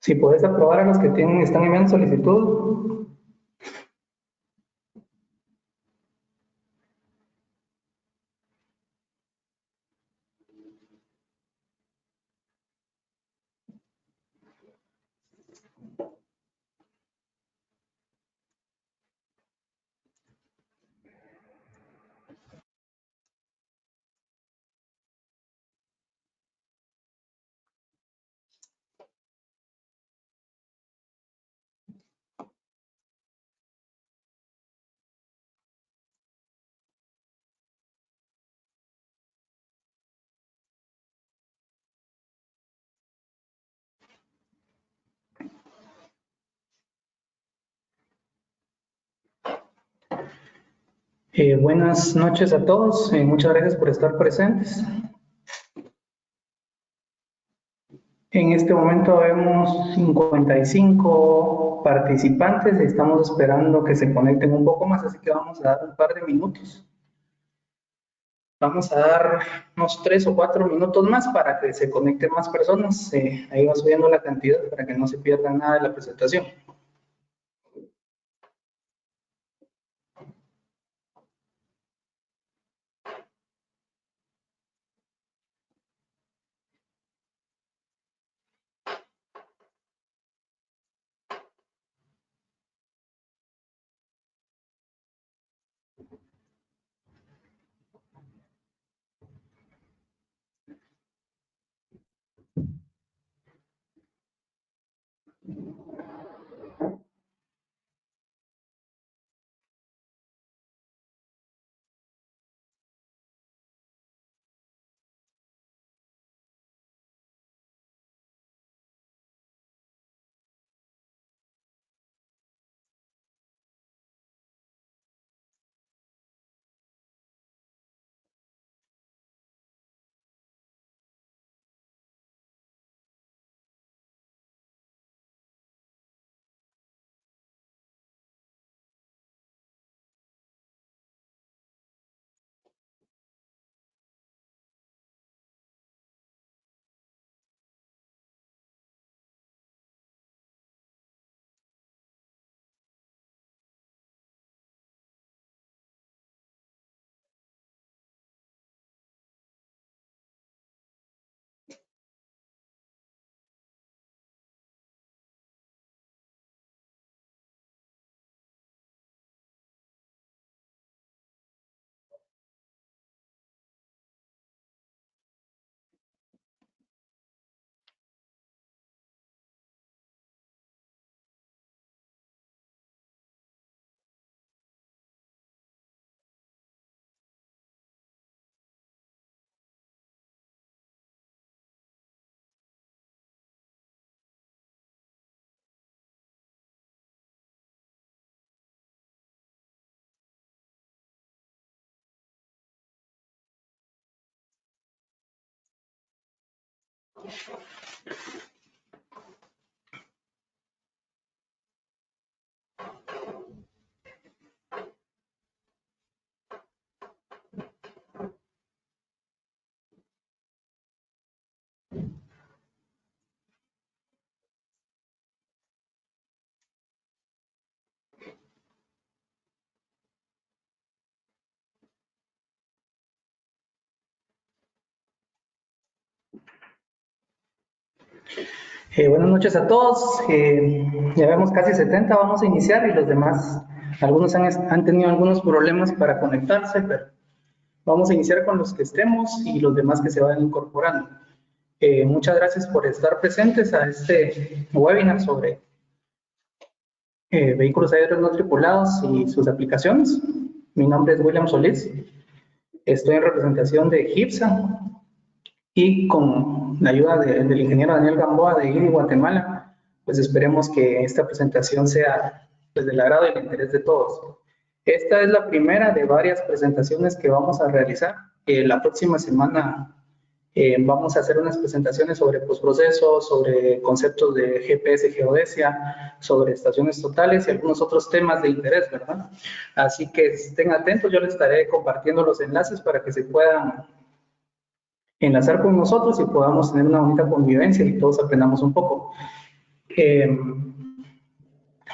Si puedes aprobar a los que están enviando solicitud. Buenas noches a todos, muchas gracias por estar presentes. En este momento vemos 55 participantes, estamos esperando que se conecten un poco más, así que vamos a dar un par de minutos. Vamos a dar unos 3 o 4 minutos más para que se conecten más personas. Ahí va subiendo la cantidad para que no se pierda nada de la presentación. Buenas noches a todos. Ya vemos casi 70, vamos a iniciar y los demás, algunos han tenido algunos problemas para conectarse, pero vamos a iniciar con los que estemos y los demás que se vayan incorporando. Muchas gracias por estar presentes a este webinar sobre vehículos aéreos no tripulados y sus aplicaciones. Mi nombre es William Solís, estoy en representación de GIPSA y con la ayuda del ingeniero Daniel Gamboa de IRI Guatemala, pues esperemos que esta presentación sea pues, del agrado y el interés de todos. Esta es la primera de varias presentaciones que vamos a realizar. La próxima semana vamos a hacer unas presentaciones sobre postprocesos, sobre conceptos de GPS geodesia, sobre estaciones totales y algunos otros temas de interés, ¿verdad? Así que estén atentos, yo les estaré compartiendo los enlaces para que se puedan enlazar con nosotros y podamos tener una bonita convivencia y todos aprendamos un poco.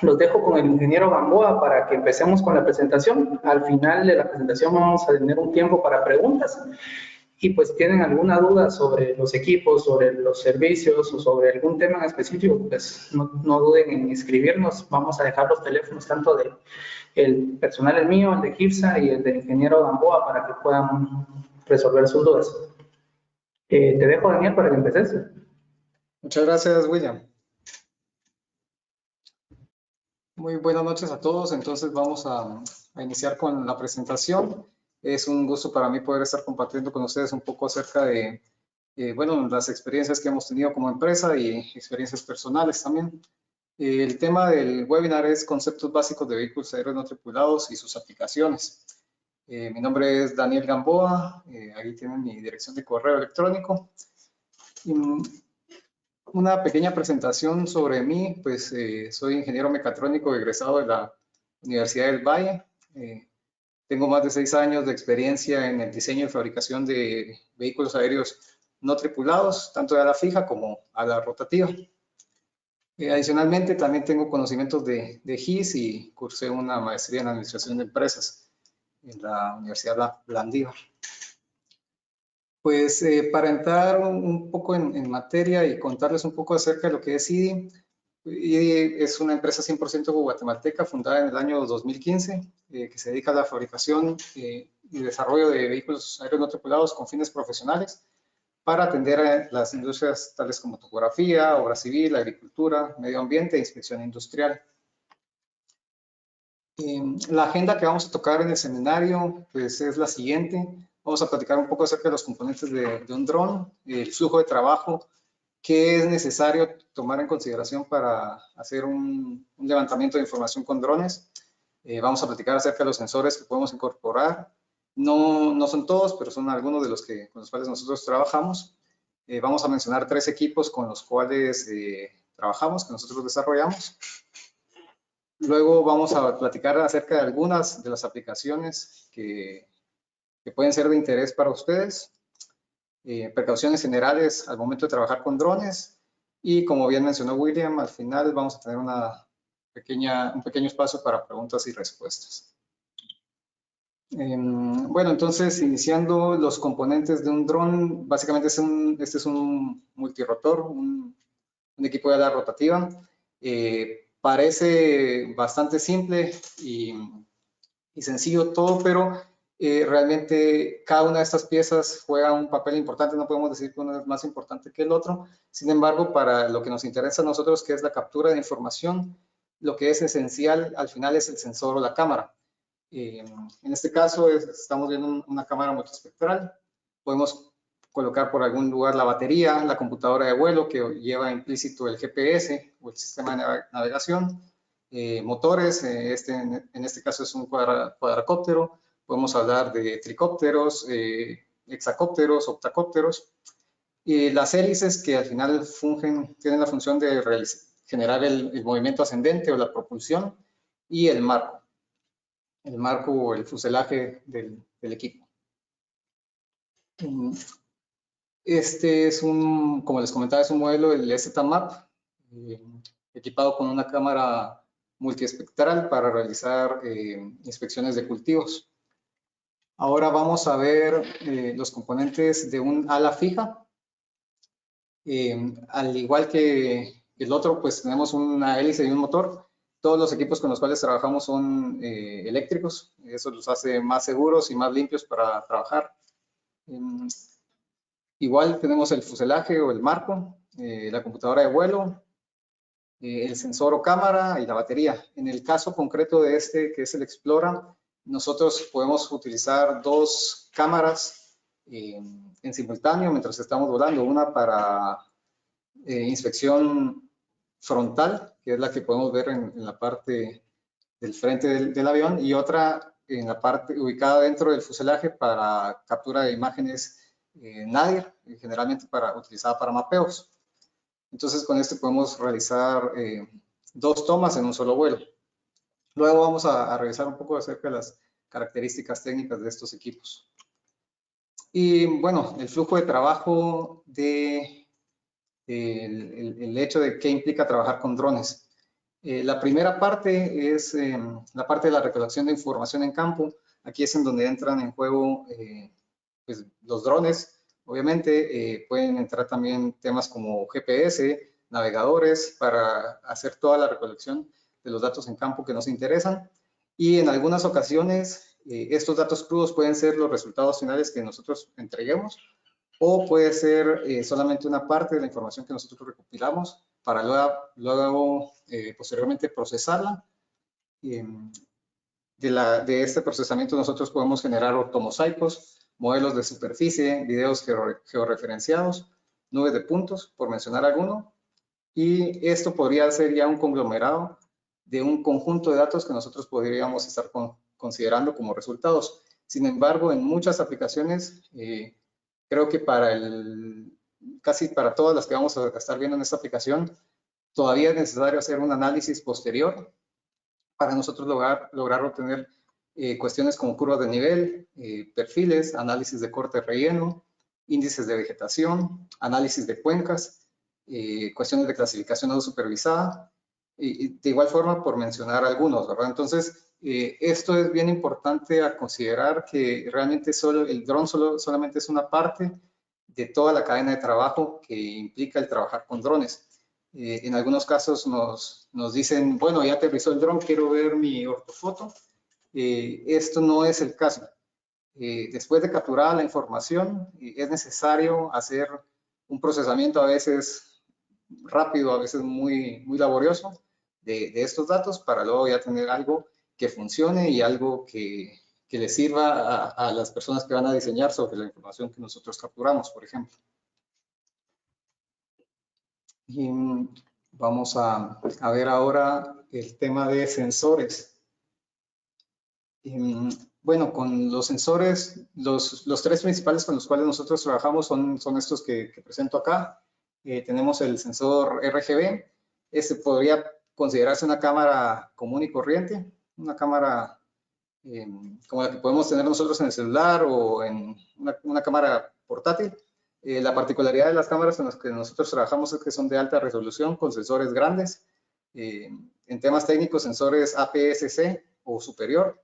Los dejo con el ingeniero Gamboa para que empecemos con la presentación. Al final de la presentación vamos a tener un tiempo para preguntas. Y pues tienen alguna duda sobre los equipos, sobre los servicios o sobre algún tema en específico, pues no duden en escribirnos. Vamos a dejar los teléfonos tanto de el personal, el mío, el de GIFSA y el del ingeniero Gamboa para que puedan resolver sus dudas. Te dejo, Daniel, para que empeces. Muchas gracias, William. Muy buenas noches a todos. Entonces vamos a iniciar con la presentación. Es un gusto para mí poder estar compartiendo con ustedes un poco acerca de, bueno, las experiencias que hemos tenido como empresa y experiencias personales también. El tema del webinar es conceptos básicos de vehículos aéreos no tripulados y sus aplicaciones. Mi nombre es Daniel Gamboa. Ahí tienen mi dirección de correo electrónico. Una pequeña presentación sobre mí, pues soy ingeniero mecatrónico egresado de la Universidad del Valle. Tengo más de 6 años de experiencia en el diseño y fabricación de vehículos aéreos no tripulados, tanto de ala fija como ala rotativa. Adicionalmente, también tengo conocimientos de GIS y cursé una maestría en Administración de Empresas en la Universidad Landívar. Pues para entrar un poco en materia y contarles un poco acerca de lo que es IDI. IDI es una empresa 100% guatemalteca fundada en el año 2015 que se dedica a la fabricación y desarrollo de vehículos aéreos no tripulados con fines profesionales para atender a las industrias tales como topografía, obra civil, agricultura, medio ambiente e inspección industrial. La agenda que vamos a tocar en el seminario pues, es la siguiente. Vamos a platicar un poco acerca de los componentes de un dron, el flujo de trabajo, qué es necesario tomar en consideración para hacer un levantamiento de información con drones. Vamos a platicar acerca de los sensores que podemos incorporar. No son todos, pero son algunos de con los cuales nosotros trabajamos. Vamos a mencionar 3 equipos con los cuales trabajamos, que nosotros desarrollamos. Luego vamos a platicar acerca de algunas de las aplicaciones que pueden ser de interés para ustedes, precauciones generales al momento de trabajar con drones y, como bien mencionó William, al final vamos a tener un pequeño espacio para preguntas y respuestas. Bueno, entonces, iniciando los componentes de un dron, básicamente este es un multirotor, un equipo de ala rotativa. Parece bastante simple y sencillo todo, pero realmente cada una de estas piezas juega un papel importante. No podemos decir que uno es más importante que el otro. Sin embargo, para lo que nos interesa a nosotros, que es la captura de información, lo que es esencial al final es el sensor o la cámara. En este caso estamos viendo una cámara multiespectral. Podemos colocar por algún lugar la batería, la computadora de vuelo que lleva implícito el GPS o el sistema de navegación, motores, en este caso es un cuadracóptero. Podemos hablar de tricópteros, hexacópteros, octacópteros, y las hélices que al final tienen la función de generar el movimiento ascendente o la propulsión, y el marco o el fuselaje del equipo. Este es como les comentaba, es un modelo, el EZMAP, equipado con una cámara multiespectral para realizar inspecciones de cultivos. Ahora vamos a ver los componentes de un ala fija. Al igual que el otro, pues tenemos una hélice y un motor. Todos los equipos con los cuales trabajamos son eléctricos. Eso los hace más seguros y más limpios para trabajar. Igual tenemos el fuselaje o el marco, la computadora de vuelo, el sensor o cámara y la batería. En el caso concreto de este, que es el Explora, nosotros podemos utilizar 2 cámaras en simultáneo mientras estamos volando. Una para inspección frontal, que es la que podemos ver en la parte del frente del avión, y otra en la parte ubicada dentro del fuselaje para captura de imágenes nadir, generalmente utilizada para mapeos. Entonces, con este podemos realizar 2 tomas en un solo vuelo. Luego vamos a revisar un poco acerca de las características técnicas de estos equipos. Y bueno, el flujo de trabajo de el hecho de qué implica trabajar con drones. La primera parte es la parte de la recolección de información en campo. Aquí es en donde entran en juego pues, los drones. Obviamente pueden entrar también temas como GPS, navegadores, para hacer toda la recolección de los datos en campo que nos interesan. Y en algunas ocasiones estos datos crudos pueden ser los resultados finales que nosotros entreguemos, o puede ser solamente una parte de la información que nosotros recopilamos para luego posteriormente procesarla. De este procesamiento nosotros podemos generar ortomosaicos, modelos de superficie, videos georreferenciados, nubes de puntos, por mencionar alguno. Y esto podría ser ya un conglomerado de un conjunto de datos que nosotros podríamos estar considerando como resultados. Sin embargo, en muchas aplicaciones, creo que casi para todas las que vamos a estar viendo en esta aplicación, todavía es necesario hacer un análisis posterior para nosotros lograr obtener cuestiones como curvas de nivel, perfiles, análisis de corte relleno, índices de vegetación, análisis de cuencas, cuestiones de clasificación no supervisada, y de igual forma por mencionar algunos, ¿verdad? Entonces, esto es bien importante a considerar, que realmente el dron solamente es una parte de toda la cadena de trabajo que implica el trabajar con drones. En algunos casos nos dicen, bueno, ya aterrizó el dron, quiero ver mi ortofoto. Esto no es el caso. Después de capturada la información, es necesario hacer un procesamiento a veces rápido, a veces muy laborioso de estos datos, para luego ya tener algo que funcione y algo que le sirva a las personas que van a diseñar sobre la información que nosotros capturamos, por ejemplo. Y vamos a ver ahora el tema de sensores. Bueno, con los sensores, los tres principales con los cuales nosotros trabajamos son estos que presento acá. Tenemos el sensor RGB. Este podría considerarse una cámara común y corriente, una cámara como la que podemos tener nosotros en el celular o en una cámara portátil. La particularidad de las cámaras en las que nosotros trabajamos es que son de alta resolución con sensores grandes. En temas técnicos, sensores APS-C o superior.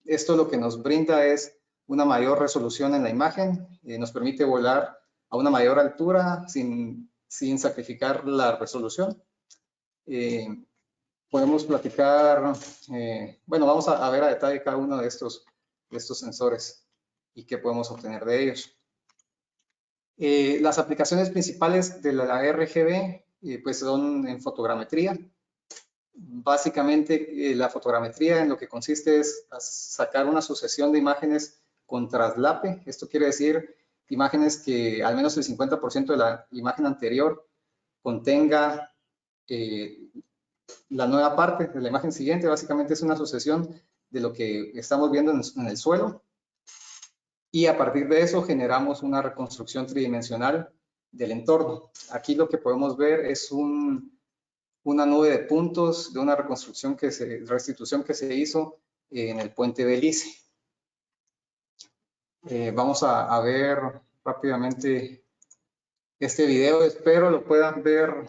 Esto lo que nos brinda es una mayor resolución en la imagen, nos permite volar a una mayor altura sin sacrificar la resolución. Podemos platicar, bueno, vamos a ver a detalle cada uno de estos sensores y qué podemos obtener de ellos. Las aplicaciones principales de la RGB pues son en fotogrametría. Básicamente la fotogrametría en lo que consiste es sacar una sucesión de imágenes con traslape. Esto quiere decir imágenes que al menos el 50% de la imagen anterior contenga la nueva parte de la imagen siguiente. Básicamente es una sucesión de lo que estamos viendo en el suelo, y a partir de eso generamos una reconstrucción tridimensional del entorno. Aquí lo que podemos ver es una nube de puntos de una restitución que se hizo en el puente Belice. Vamos a ver rápidamente este video. Espero lo puedan ver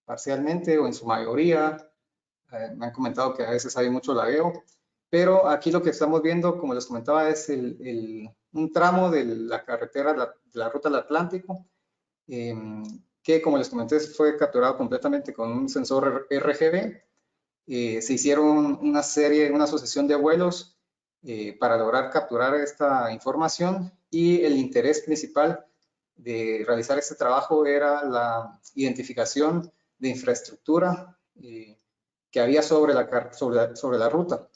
parcialmente o en su mayoría. Me han comentado que a veces hay mucho lagueo, pero aquí lo que estamos viendo, como les comentaba, es un tramo de la carretera, de la ruta del Atlántico, que, como les comenté, fue capturado completamente con un sensor RGB. Se hicieron una sucesión de vuelos para lograr capturar esta información, y el interés principal de realizar este trabajo era la identificación de infraestructura que había sobre la ruta.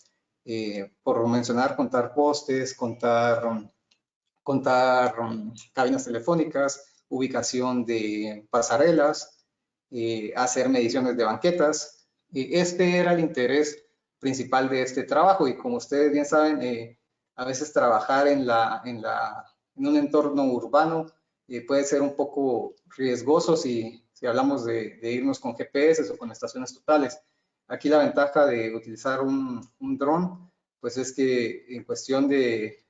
Por mencionar, contar postes, contar cabinas telefónicas, ubicación de pasarelas, hacer mediciones de banquetas. Este era el interés principal de este trabajo, y como ustedes bien saben, a veces trabajar en un entorno urbano puede ser un poco riesgoso si hablamos de irnos con GPS o con estaciones totales. Aquí la ventaja de utilizar un dron, pues es que en cuestión de,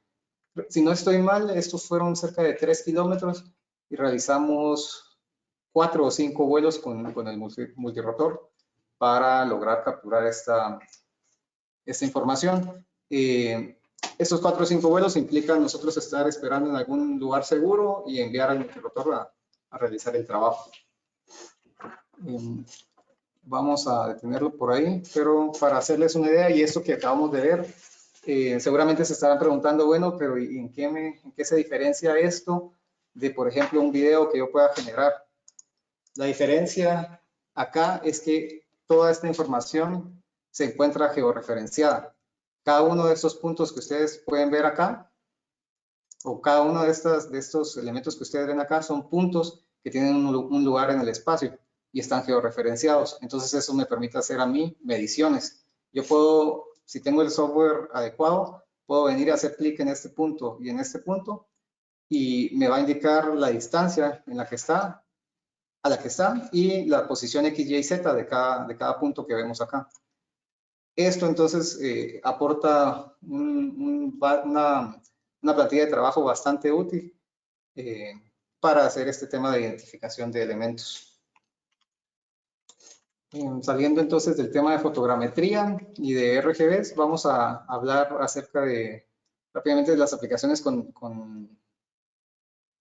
si no estoy mal, estos fueron cerca de 3 kilómetros y realizamos 4 o 5 vuelos con el multirotor para lograr capturar esta información. Estos 4 o 5 vuelos implican nosotros estar esperando en algún lugar seguro y enviar al multirotor a realizar el trabajo. Vamos a detenerlo por ahí, pero para hacerles una idea, y esto que acabamos de ver, seguramente se estarán preguntando, bueno, pero ¿en qué se diferencia esto de, por ejemplo, un video que yo pueda generar? La diferencia acá es que toda esta información se encuentra georreferenciada. Cada uno de estos puntos que ustedes pueden ver acá, o cada uno de estos elementos que ustedes ven acá, son puntos que tienen un lugar en el espacio y están georreferenciados. Entonces eso me permite hacer a mí mediciones. Yo puedo, si tengo el software adecuado, puedo venir a hacer clic en este punto y en este punto y me va a indicar la distancia en la que está, a la que está y la posición X, Y, Z de cada punto que vemos acá. Esto entonces aporta una plantilla de trabajo bastante útil para hacer este tema de identificación de elementos. Saliendo entonces del tema de fotogrametría y de RGBs, vamos a hablar acerca rápidamente de las aplicaciones con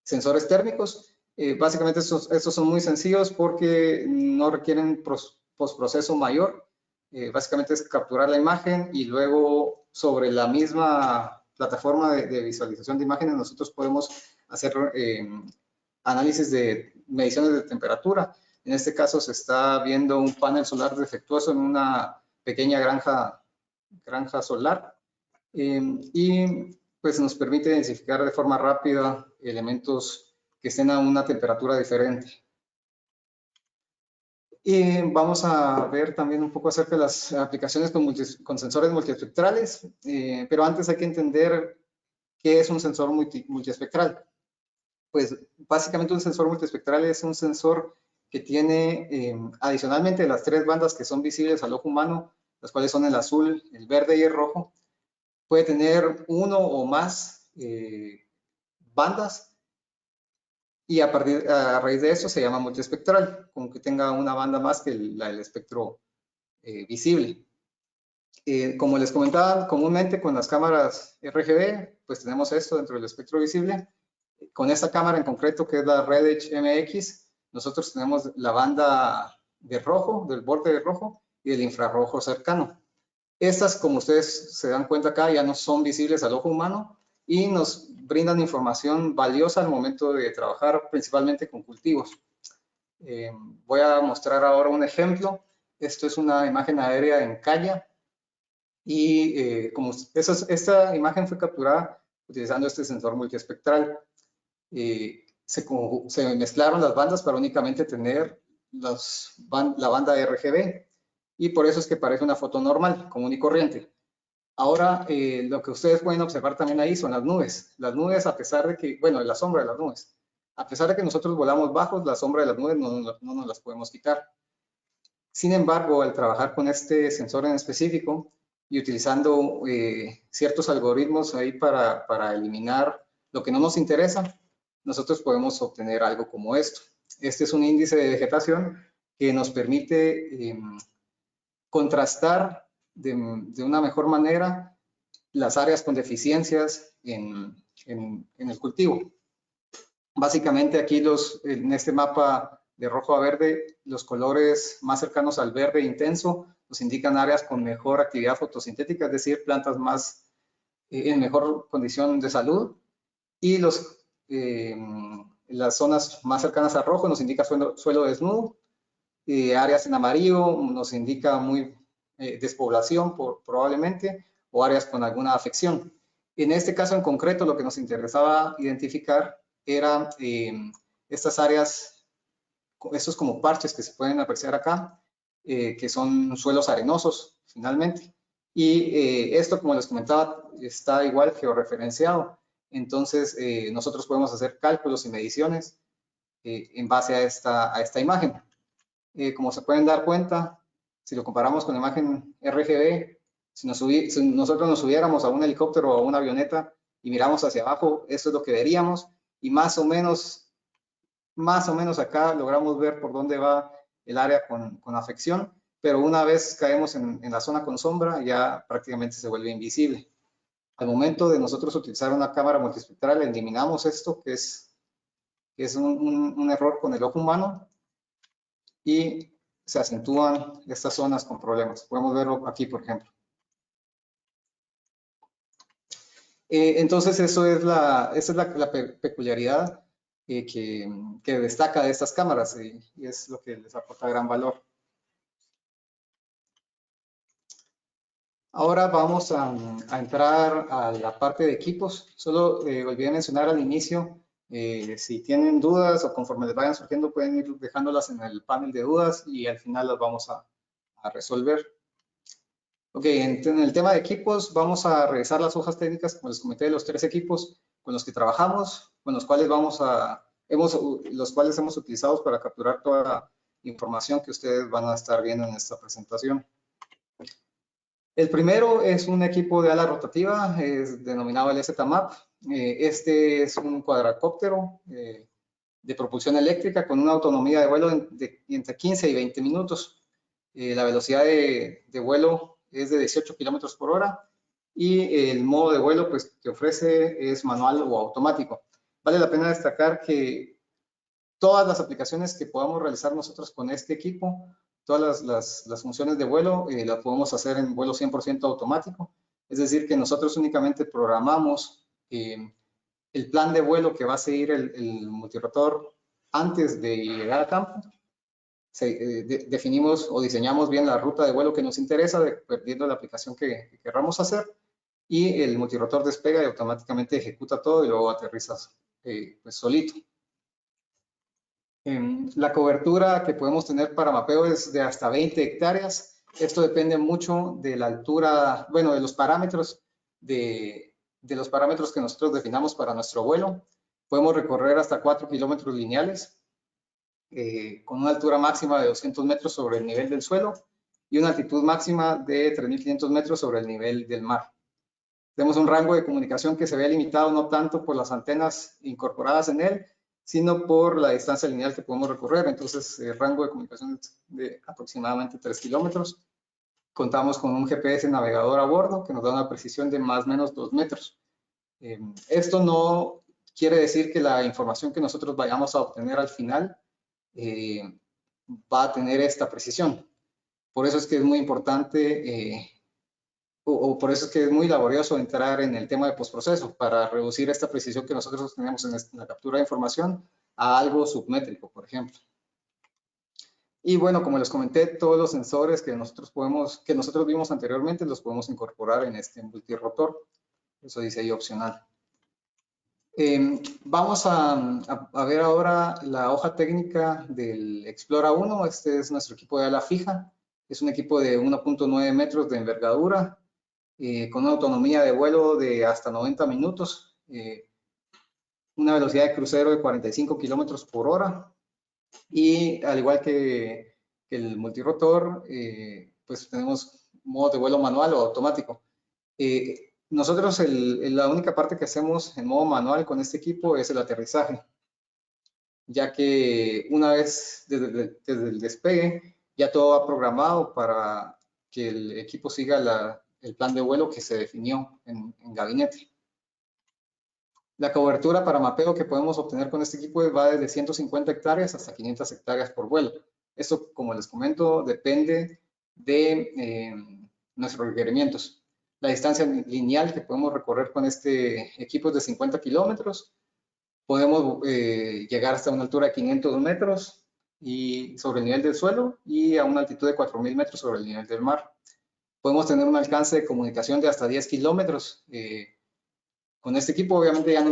sensores térmicos. Básicamente estos son muy sencillos porque no requieren postproceso mayor. Básicamente es capturar la imagen y luego sobre la misma plataforma de visualización de imágenes nosotros podemos hacer análisis de mediciones de temperatura. En este caso se está viendo un panel solar defectuoso en una pequeña granja solar y pues nos permite identificar de forma rápida elementos que estén a una temperatura diferente. Y vamos a ver también un poco acerca de las aplicaciones con sensores multiespectrales, pero antes hay que entender qué es un sensor multiespectral. Pues básicamente un sensor multiespectral es un sensor que tiene adicionalmente las 3 bandas que son visibles al ojo humano, las cuales son el azul, el verde y el rojo, puede tener uno o más bandas y a raíz de eso se llama multiespectral, como que tenga una banda más que el espectro visible. Como les comentaba, comúnmente con las cámaras RGB, pues tenemos esto dentro del espectro visible. Con esta cámara en concreto, que es la Red Edge MX, nosotros tenemos la banda de rojo, del borde de rojo y del infrarrojo cercano. Estas, como ustedes se dan cuenta acá, ya no son visibles al ojo humano y nos brindan información valiosa al momento de trabajar principalmente con cultivos. Voy a mostrar ahora un ejemplo. Esto es una imagen aérea en Calla y esta imagen fue capturada utilizando este sensor multiespectral. Se mezclaron las bandas para únicamente tener la banda RGB y por eso es que parece una foto normal, común y corriente. Ahora, lo que ustedes pueden observar también ahí son las nubes. Las nubes, a pesar de que, bueno, la sombra de las nubes. A pesar de que nosotros volamos bajos, la sombra de las nubes no nos las podemos quitar. Sin embargo, al trabajar con este sensor en específico y utilizando ciertos algoritmos ahí para eliminar lo que no nos interesa, nosotros podemos obtener algo como esto. Este es un índice de vegetación que nos permite contrastar de una mejor manera las áreas con deficiencias en el cultivo. Básicamente aquí en este mapa de rojo a verde, los colores más cercanos al verde intenso nos indican áreas con mejor actividad fotosintética, es decir, plantas más en mejor condición de salud, y las zonas más cercanas al rojo nos indica suelo desnudo, áreas en amarillo nos indica muy despoblación probablemente, o áreas con alguna afección. En este caso en concreto lo que nos interesaba identificar eran estas áreas, estos como parches que se pueden apreciar acá, que son suelos arenosos finalmente. Y esto, como les comentaba, está igual georreferenciado. Entonces, nosotros podemos hacer cálculos y mediciones en base a esta imagen. Como se pueden dar cuenta, si lo comparamos con la imagen RGB, si nosotros nos subiéramos a un helicóptero o a una avioneta y miramos hacia abajo, esto es lo que veríamos. Y más o menos más o menos acá logramos ver por dónde va el área con afección, pero una vez caemos en la zona con sombra, ya prácticamente se vuelve invisible. Al momento de nosotros utilizar una cámara multiespectral, eliminamos esto, que es un error con el ojo humano, y se acentúan estas zonas con problemas. Podemos verlo aquí, por ejemplo. Entonces, esa es la peculiaridad que destaca de estas cámaras y es lo que les aporta gran valor. Ahora vamos a entrar a la parte de equipos. Solo olvidé mencionar al inicio, si tienen dudas o conforme les vayan surgiendo, pueden ir dejándolas en el panel de dudas y al final las vamos a resolver. Ok, en el tema de equipos, vamos a revisar las hojas técnicas, como les comenté, de los 3 equipos con los que trabajamos, con los cuales los cuales hemos utilizado para capturar toda la información que ustedes van a estar viendo en esta presentación. El primero es un equipo de ala rotativa, es denominado el ZMAP. Este es un cuadracóptero de propulsión eléctrica con una autonomía de vuelo de entre 15 y 20 minutos. La velocidad de vuelo es de 18 kilómetros por hora y el modo de vuelo pues, que ofrece es manual o automático. Vale la pena destacar que todas las aplicaciones que podamos realizar nosotros con este equipo, todas las funciones de vuelo, las podemos hacer en vuelo 100% automático. Es decir, que nosotros únicamente programamos el plan de vuelo que va a seguir el multirotor antes de llegar a campo. Definimos o diseñamos bien la ruta de vuelo que nos interesa, dependiendo de la aplicación que queramos hacer, y el multirotor despega y automáticamente ejecuta todo y luego aterriza pues solito. La cobertura que podemos tener para mapeo es de hasta 20 hectáreas. Esto depende mucho de la altura, bueno, de los parámetros los parámetros que nosotros definamos para nuestro vuelo. Podemos recorrer hasta 4 kilómetros lineales con una altura máxima de 200 metros sobre el nivel del suelo y una altitud máxima de 3.500 metros sobre el nivel del mar. Tenemos un rango de comunicación que se ve limitado no tanto por las antenas incorporadas en él, sino por la distancia lineal que podemos recorrer. Entonces, el rango de comunicación es de aproximadamente 3 kilómetros. Contamos con un GPS navegador a bordo que nos da una precisión de más o menos 2 metros. Esto no quiere decir que la información que nosotros vayamos a obtener al final va a tener esta precisión. Por eso es que es muy importante o por eso es que es muy laborioso entrar en el tema de postproceso para reducir esta precisión que nosotros tenemos en la captura de información a algo submétrico, por ejemplo. Y bueno, como les comenté, todos los sensores que nosotros vimos anteriormente los podemos incorporar en este multirotor. Eso dice ahí opcional. Vamos a ver ahora la hoja técnica del Explora 1. Este es nuestro equipo de ala fija. Es un equipo de 1.9 metros de envergadura, con una autonomía de vuelo de hasta 90 minutos, una velocidad de crucero de 45 kilómetros por hora y al igual que el multirotor, pues tenemos modo de vuelo manual o automático. Nosotros la única parte que hacemos en modo manual con este equipo es el aterrizaje, ya que una vez desde el despegue ya todo va programado para que el equipo siga el plan de vuelo que se definió en gabinete. La cobertura para mapeo que podemos obtener con este equipo va desde 150 hectáreas hasta 500 hectáreas por vuelo. Esto, como les comento, depende de nuestros requerimientos. La distancia lineal que podemos recorrer con este equipo es de 50 kilómetros. Podemos llegar hasta una altura de 500 metros y sobre el nivel del suelo y a una altitud de 4.000 metros sobre el nivel del mar. Podemos tener un alcance de comunicación de hasta 10 kilómetros. Con este equipo obviamente ya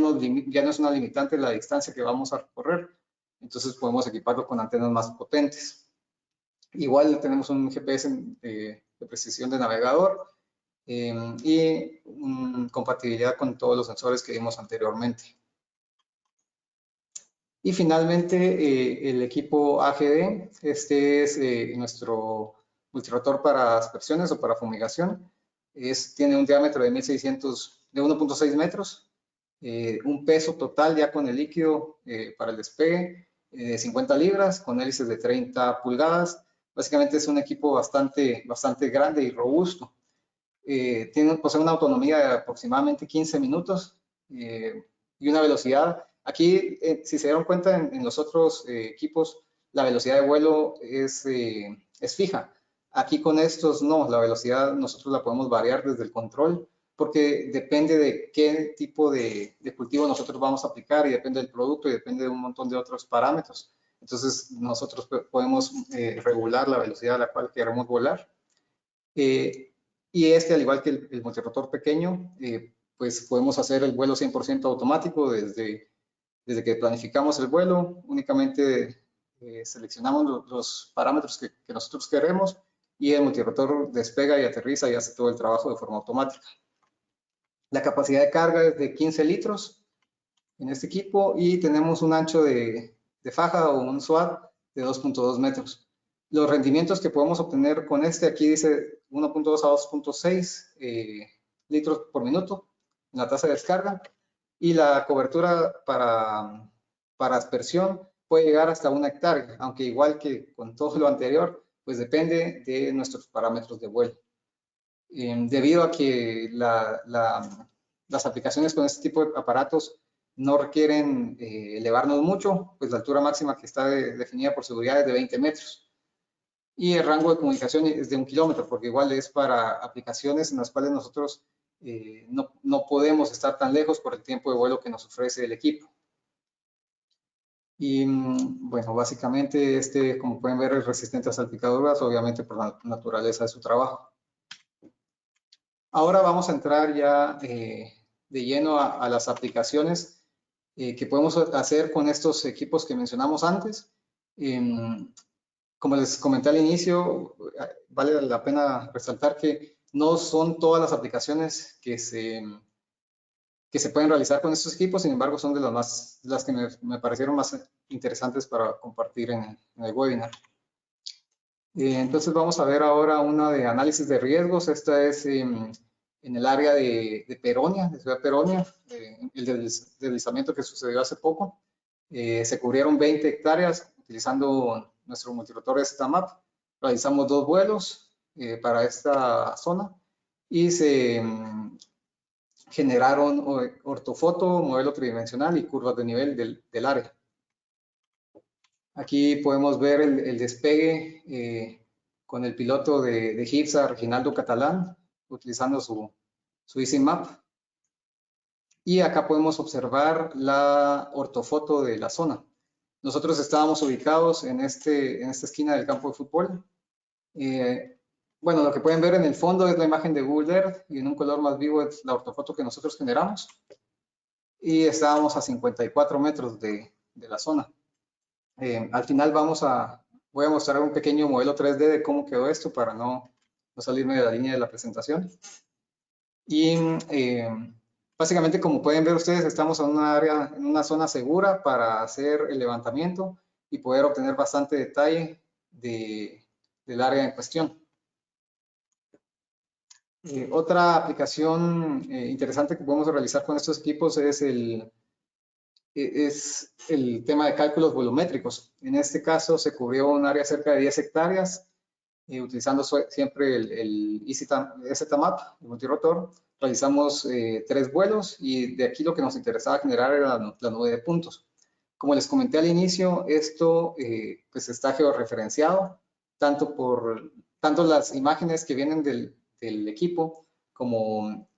no es una limitante la distancia que vamos a recorrer, entonces podemos equiparlo con antenas más potentes. Igual tenemos un GPS de precisión de navegador y compatibilidad con todos los sensores que vimos anteriormente. Y finalmente el equipo AGD, este es nuestro multirotor para aspersiones o para fumigación. Tiene un diámetro de 1.6 metros, un peso total ya con el líquido para el despegue de 50 libras con hélices de 30 pulgadas. Básicamente es un equipo bastante grande y robusto. Posee una autonomía de aproximadamente 15 minutos y una velocidad. Aquí, si se dieron cuenta, en los otros equipos, la velocidad de vuelo es fija. Aquí con estos no, la velocidad nosotros la podemos variar desde el control, porque depende de qué tipo de cultivo nosotros vamos a aplicar y depende del producto y depende de un montón de otros parámetros. Entonces, nosotros podemos regular la velocidad a la cual queremos volar. Y al igual que el multirotor pequeño, pues podemos hacer el vuelo 100% automático desde que planificamos el vuelo. Únicamente seleccionamos los parámetros que nosotros queremos y el multirotor despega y aterriza y hace todo el trabajo de forma automática. La capacidad de carga es de 15 litros en este equipo y tenemos un ancho de faja o un SWAT de 2.2 metros. Los rendimientos que podemos obtener con aquí dice 1.2 a 2.6 litros por minuto en la tasa de descarga, y la cobertura para aspersión puede llegar hasta 1 hectárea, aunque igual que con todo lo anterior, pues depende de nuestros parámetros de vuelo. Debido a que las aplicaciones con este tipo de aparatos no requieren elevarnos mucho, pues la altura máxima que está definida por seguridad es de 20 metros. Y el rango de comunicación es de 1 kilómetro, porque igual es para aplicaciones en las cuales nosotros no podemos estar tan lejos por el tiempo de vuelo que nos ofrece el equipo. Y bueno, básicamente como pueden ver, es resistente a salpicaduras, obviamente por la naturaleza de su trabajo. Ahora vamos a entrar ya de lleno a las aplicaciones que podemos hacer con estos equipos que mencionamos antes. Como les comenté al inicio, vale la pena resaltar que no son todas las aplicaciones que se pueden realizar con estos equipos, sin embargo, son de las que me parecieron más interesantes para compartir en el webinar. Entonces vamos a ver ahora una de análisis de riesgos. Esta es en el área de Peronia, de Ciudad Peronia, el deslizamiento que sucedió hace poco. Se cubrieron 20 hectáreas utilizando nuestro multirotor STAMAP. Realizamos 2 vuelos para esta zona y se generaron ortofoto, modelo tridimensional y curvas de nivel del área. Aquí podemos ver el despegue con el piloto de HIPSA, Reginaldo Catalán, utilizando su EasyMap. Y acá podemos observar la ortofoto de la zona. Nosotros estábamos ubicados en esta esquina del campo de fútbol. Bueno, lo que pueden ver en el fondo es la imagen de Google Earth y en un color más vivo es la ortofoto que nosotros generamos. Y estábamos a 54 metros de la zona. Al final voy a mostrar un pequeño modelo 3D de cómo quedó esto para no salirme de la línea de la presentación. Y básicamente, como pueden ver ustedes, estamos en una zona segura para hacer el levantamiento y poder obtener bastante detalle del área en cuestión. Otra aplicación interesante que podemos realizar con estos equipos es el tema de cálculos volumétricos. En este caso se cubrió un área cerca de 10 hectáreas utilizando siempre el EasyMap, el multirotor. Realizamos 3 vuelos y de aquí lo que nos interesaba generar era la nube de puntos. Como les comenté al inicio, esto pues está georreferenciado tanto las imágenes que vienen del equipo como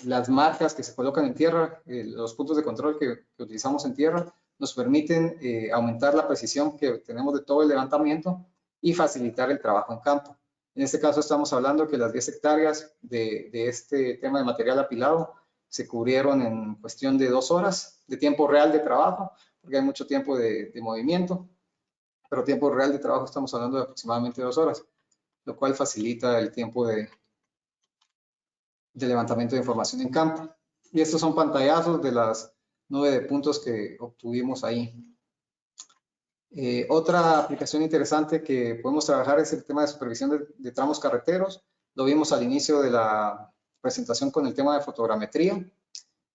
las marcas que se colocan en tierra, los puntos de control que utilizamos en tierra, nos permiten aumentar la precisión que tenemos de todo el levantamiento y facilitar el trabajo en campo. En este caso estamos hablando que las 10 hectáreas de este tema de material apilado se cubrieron en cuestión de 2 horas de tiempo real de trabajo, porque hay mucho tiempo de movimiento, pero tiempo real de trabajo estamos hablando de aproximadamente 2 horas, lo cual facilita el tiempo de levantamiento de información en campo. Y estos son pantallazos de las 9 de puntos que obtuvimos ahí. Otra aplicación interesante que podemos trabajar es el tema de supervisión de tramos carreteros. Lo vimos al inicio de la presentación con el tema de fotogrametría.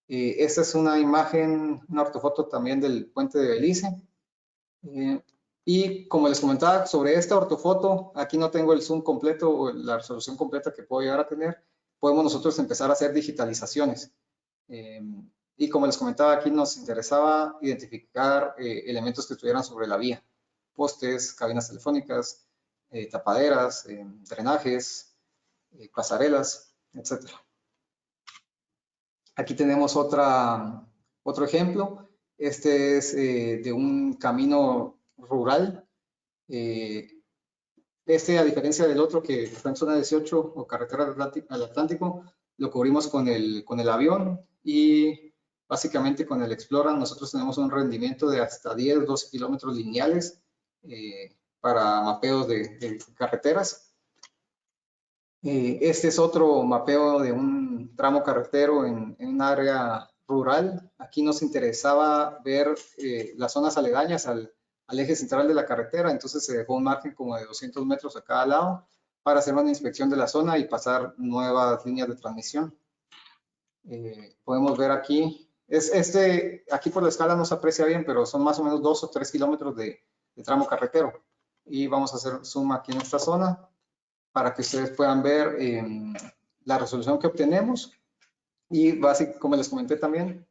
Esta es una imagen, una ortofoto también del puente de Belice. Y como les comentaba sobre esta ortofoto, aquí no tengo el zoom completo o la resolución completa que puedo llegar a tener, podemos nosotros empezar a hacer digitalizaciones. Y como les comentaba, aquí nos interesaba identificar elementos que estuvieran sobre la vía, postes, cabinas telefónicas, tapaderas, drenajes, pasarelas, etc. Aquí tenemos otro ejemplo. Este es de un camino rural. A diferencia del otro que está en zona 18 o carretera al Atlántico, lo cubrimos con el avión y básicamente con el Explorer nosotros tenemos un rendimiento de hasta 10, 12 kilómetros lineales para mapeos de carreteras. Este es otro mapeo de un tramo carretero en un área rural. Aquí nos interesaba ver las zonas aledañas al eje central de la carretera, entonces se dejó un margen como de 200 metros a cada lado para hacer una inspección de la zona y pasar nuevas líneas de transmisión. Podemos ver aquí, aquí por la escala no se aprecia bien, pero son más o menos 2 o 3 kilómetros de tramo carretero. Y vamos a hacer zoom aquí en esta zona para que ustedes puedan ver la resolución que obtenemos. Y básicamente, como les comenté también,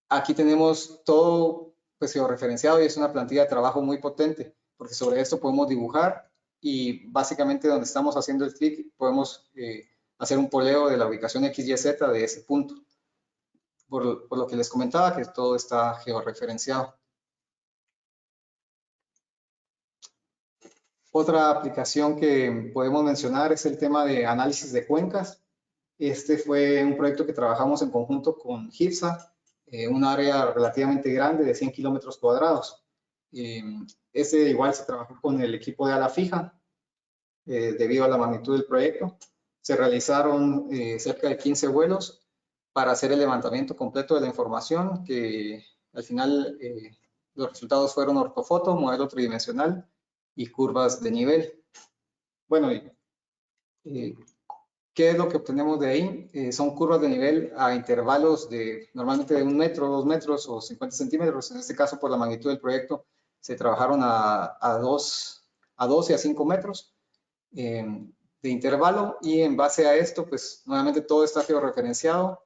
aquí tenemos todo pues, georreferenciado y es una plantilla de trabajo muy potente, porque sobre esto podemos dibujar y básicamente donde estamos haciendo el clic podemos hacer un poleo de la ubicación X, Y, Z de ese punto. Por lo que les comentaba, que todo está georreferenciado. Otra aplicación que podemos mencionar es el tema de análisis de cuencas. Este fue un proyecto que trabajamos en conjunto con GIPSA, un área relativamente grande de 100 kilómetros cuadrados. Ese igual se trabajó con el equipo de ala fija, debido a la magnitud del proyecto. Se realizaron cerca de 15 vuelos para hacer el levantamiento completo de la información, que al final los resultados fueron ortofoto, modelo tridimensional y curvas de nivel. Bueno, ¿qué es lo que obtenemos de ahí? Son curvas de nivel a intervalos normalmente de 1 metro, 2 metros o 50 centímetros. En este caso, por la magnitud del proyecto, se trabajaron a 12 a 5 metros de intervalo, y en base a esto, pues nuevamente todo está georreferenciado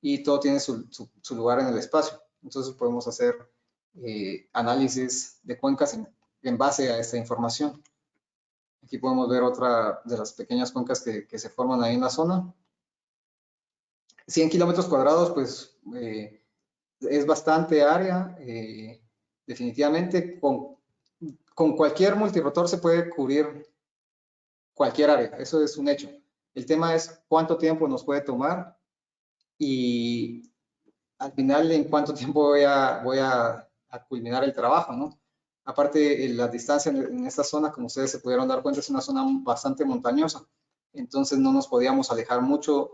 y todo tiene su lugar en el espacio. Entonces podemos hacer análisis de cuencas en base a esta información. Aquí podemos ver otra de las pequeñas cuencas que se forman ahí en la zona. 100 kilómetros cuadrados, pues es bastante área. Definitivamente con cualquier multirotor se puede cubrir cualquier área, eso es un hecho. El tema es cuánto tiempo nos puede tomar y al final en cuánto tiempo voy a culminar el trabajo, ¿no? Aparte, la distancia en esta zona, como ustedes se pudieron dar cuenta, es una zona bastante montañosa. Entonces no nos podíamos alejar mucho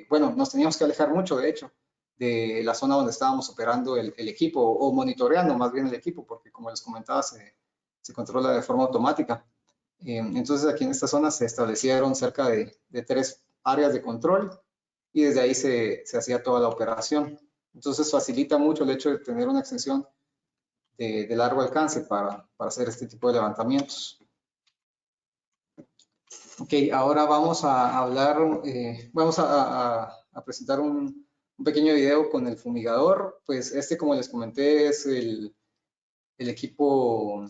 bueno, nos teníamos que alejar mucho, de hecho, de la zona donde estábamos operando el equipo o monitoreando más bien el equipo, porque como les comentaba, se controla de forma automática. Entonces aquí en esta zona se establecieron cerca de 3 áreas de control y desde ahí se hacía toda la operación. Entonces facilita mucho el hecho de tener una extensión de largo alcance para hacer este tipo de levantamientos. Ok, ahora vamos a hablar, vamos a presentar un pequeño video con el fumigador. Pues como les comenté, es el equipo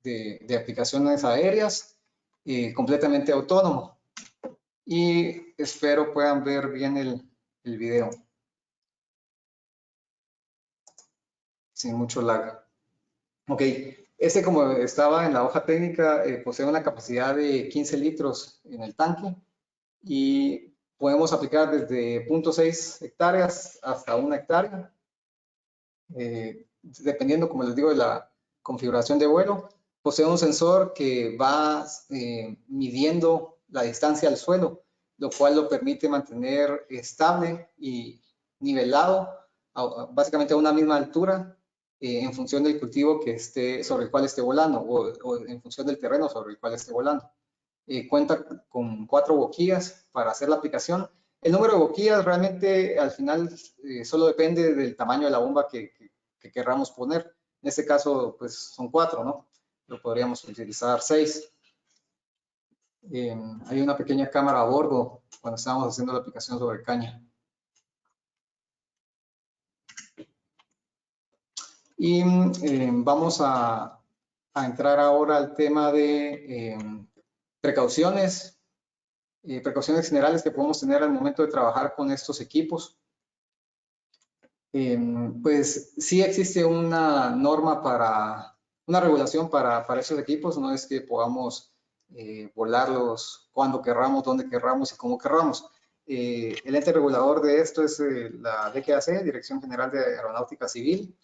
de aplicaciones aéreas completamente autónomo. Y espero puedan ver bien el video sin mucho lag. Ok, como estaba en la hoja técnica, posee una capacidad de 15 litros en el tanque y podemos aplicar desde 0.6 hectáreas hasta 1 hectárea, dependiendo, como les digo, de la configuración de vuelo. Posee un sensor que va midiendo la distancia al suelo, lo cual lo permite mantener estable y nivelado, básicamente a una misma altura, en función del cultivo sobre el cual esté volando o en función del terreno sobre el cual esté volando. Cuenta con 4 boquillas para hacer la aplicación. El número de boquillas realmente al final solo depende del tamaño de la bomba que que querramos poner. En este caso, pues son 4, ¿no? Pero podríamos utilizar 6. Hay una pequeña cámara a bordo cuando estábamos haciendo la aplicación sobre caña. Y vamos a entrar ahora al tema de precauciones generales que podemos tener al momento de trabajar con estos equipos. Pues sí existe una norma una regulación para estos equipos, no es que podamos volarlos cuando querramos, donde querramos y cómo querramos. El ente regulador de esto es la DGAC, Dirección General de Aeronáutica Civil,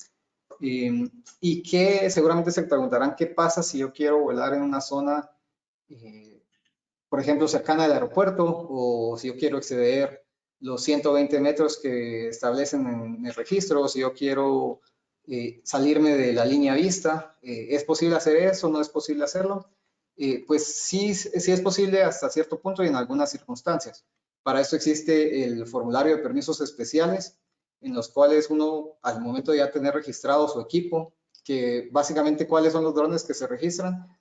y que seguramente se preguntarán qué pasa si yo quiero volar en una zona, por ejemplo, cercana al aeropuerto, o si yo quiero exceder los 120 metros que establecen en el registro, si yo quiero salirme de la línea vista. ¿Es posible hacer eso? ¿No es posible hacerlo? Pues sí es posible hasta cierto punto y en algunas circunstancias. Para esto existe el formulario de permisos especiales, en los cuales uno, al momento de ya tener registrado su equipo, que básicamente cuáles son los drones que se registran,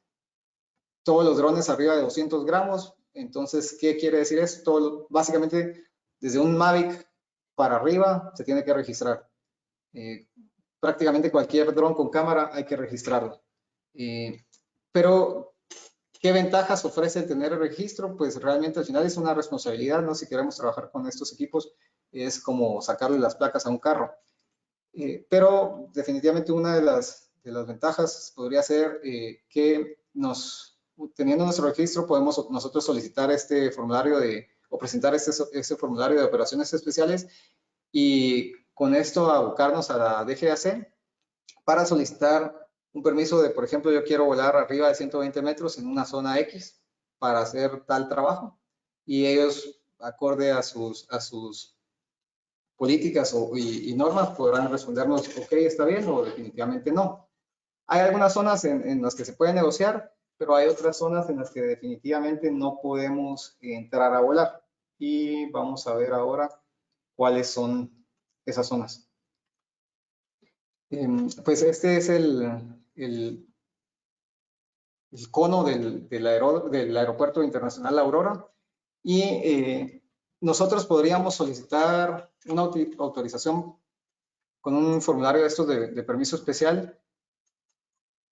todos los drones arriba de 200 gramos. Entonces, ¿qué quiere decir esto? Básicamente, desde un Mavic para arriba se tiene que registrar. Prácticamente cualquier dron con cámara hay que registrarlo. Pero, ¿qué ventajas ofrece el tener el registro? Pues realmente al final es una responsabilidad, ¿no? Si queremos trabajar con estos equipos, es como sacarle las placas a un carro. Pero definitivamente una de las ventajas podría ser que teniendo nuestro registro, podemos nosotros solicitar este formulario o presentar este formulario de operaciones especiales, y con esto abocarnos a la DGAC para solicitar un permiso de, por ejemplo, yo quiero volar arriba de 120 metros en una zona X para hacer tal trabajo, y ellos, acorde a sus políticas y normas, podrán respondernos, ok, está bien, o definitivamente no. Hay algunas zonas en las que se puede negociar, pero hay otras zonas en las que definitivamente no podemos entrar a volar. Y vamos a ver ahora cuáles son esas zonas. Pues este es el cono del Aeropuerto Internacional Aurora, y nosotros podríamos solicitar una autorización con un formulario de estos de permiso especial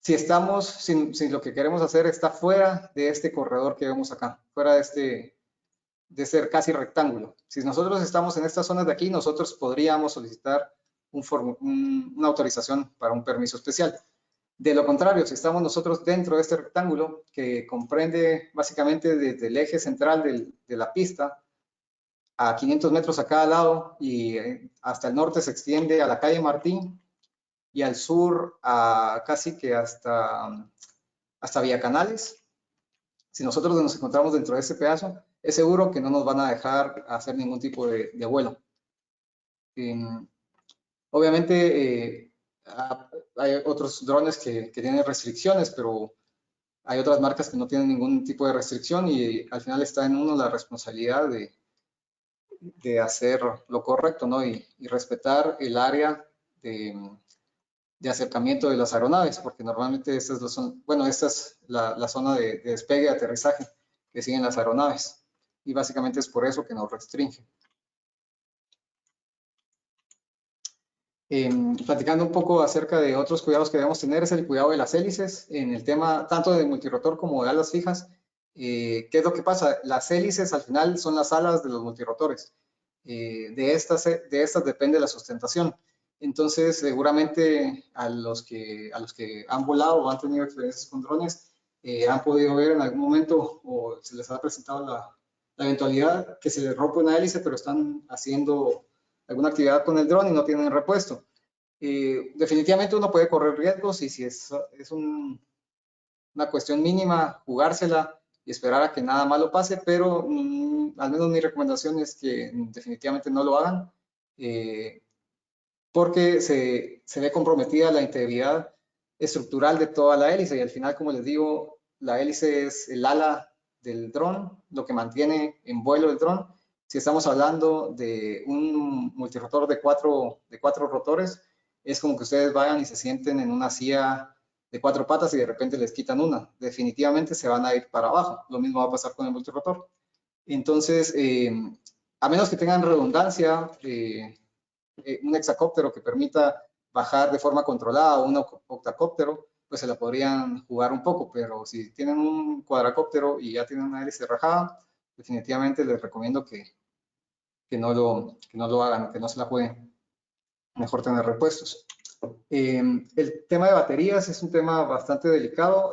si lo que queremos hacer está fuera de este corredor que vemos acá, fuera de este casi rectángulo. Si nosotros estamos en estas zonas de aquí, nosotros podríamos solicitar una autorización para un permiso especial. De lo contrario, si estamos nosotros dentro de este rectángulo, que comprende básicamente desde el eje central de la pista a 500 metros a cada lado, y hasta el norte se extiende a la calle Martín, y al sur casi que hasta Vía Canales. Si nosotros nos encontramos dentro de ese pedazo, es seguro que no nos van a dejar hacer ningún tipo de vuelo. Obviamente hay otros drones que tienen restricciones, pero hay otras marcas que no tienen ningún tipo de restricción, y al final está en uno la responsabilidad de hacer lo correcto, ¿no? Y respetar el área de acercamiento de las aeronaves, porque normalmente esta es la zona de despegue y aterrizaje que siguen las aeronaves, y básicamente es por eso que nos restringen. Platicando un poco acerca de otros cuidados que debemos tener, es el cuidado de las hélices en el tema tanto de multirotor como de alas fijas. ¿Qué es lo que pasa? Las hélices al final son las alas de los multirotores. De estas depende la sustentación. Entonces, seguramente a los que han volado o han tenido experiencias con drones, han podido ver en algún momento, o se les ha presentado la eventualidad que se les rompe una hélice, pero están haciendo alguna actividad con el dron y no tienen repuesto. Definitivamente uno puede correr riesgos, y si es una cuestión mínima, jugársela y esperar a que nada malo pase, pero al menos mi recomendación es que definitivamente no lo hagan, porque se ve comprometida la integridad estructural de toda la hélice, y al final, como les digo, la hélice es el ala del dron, lo que mantiene en vuelo el dron. Si estamos hablando de un multirotor de cuatro rotores, es como que ustedes vayan y se sienten en una silla de 4 patas y de repente les quitan una. Definitivamente se van a ir para abajo. Lo mismo va a pasar con el multirotor. Entonces, a menos que tengan redundancia, un hexacóptero que permita bajar de forma controlada o un octacóptero, pues se la podrían jugar un poco, pero si tienen un cuadracóptero y ya tienen una hélice rajada, definitivamente les recomiendo que no lo hagan, que no se la jueguen. Mejor tener repuestos. El tema de baterías es un tema bastante delicado.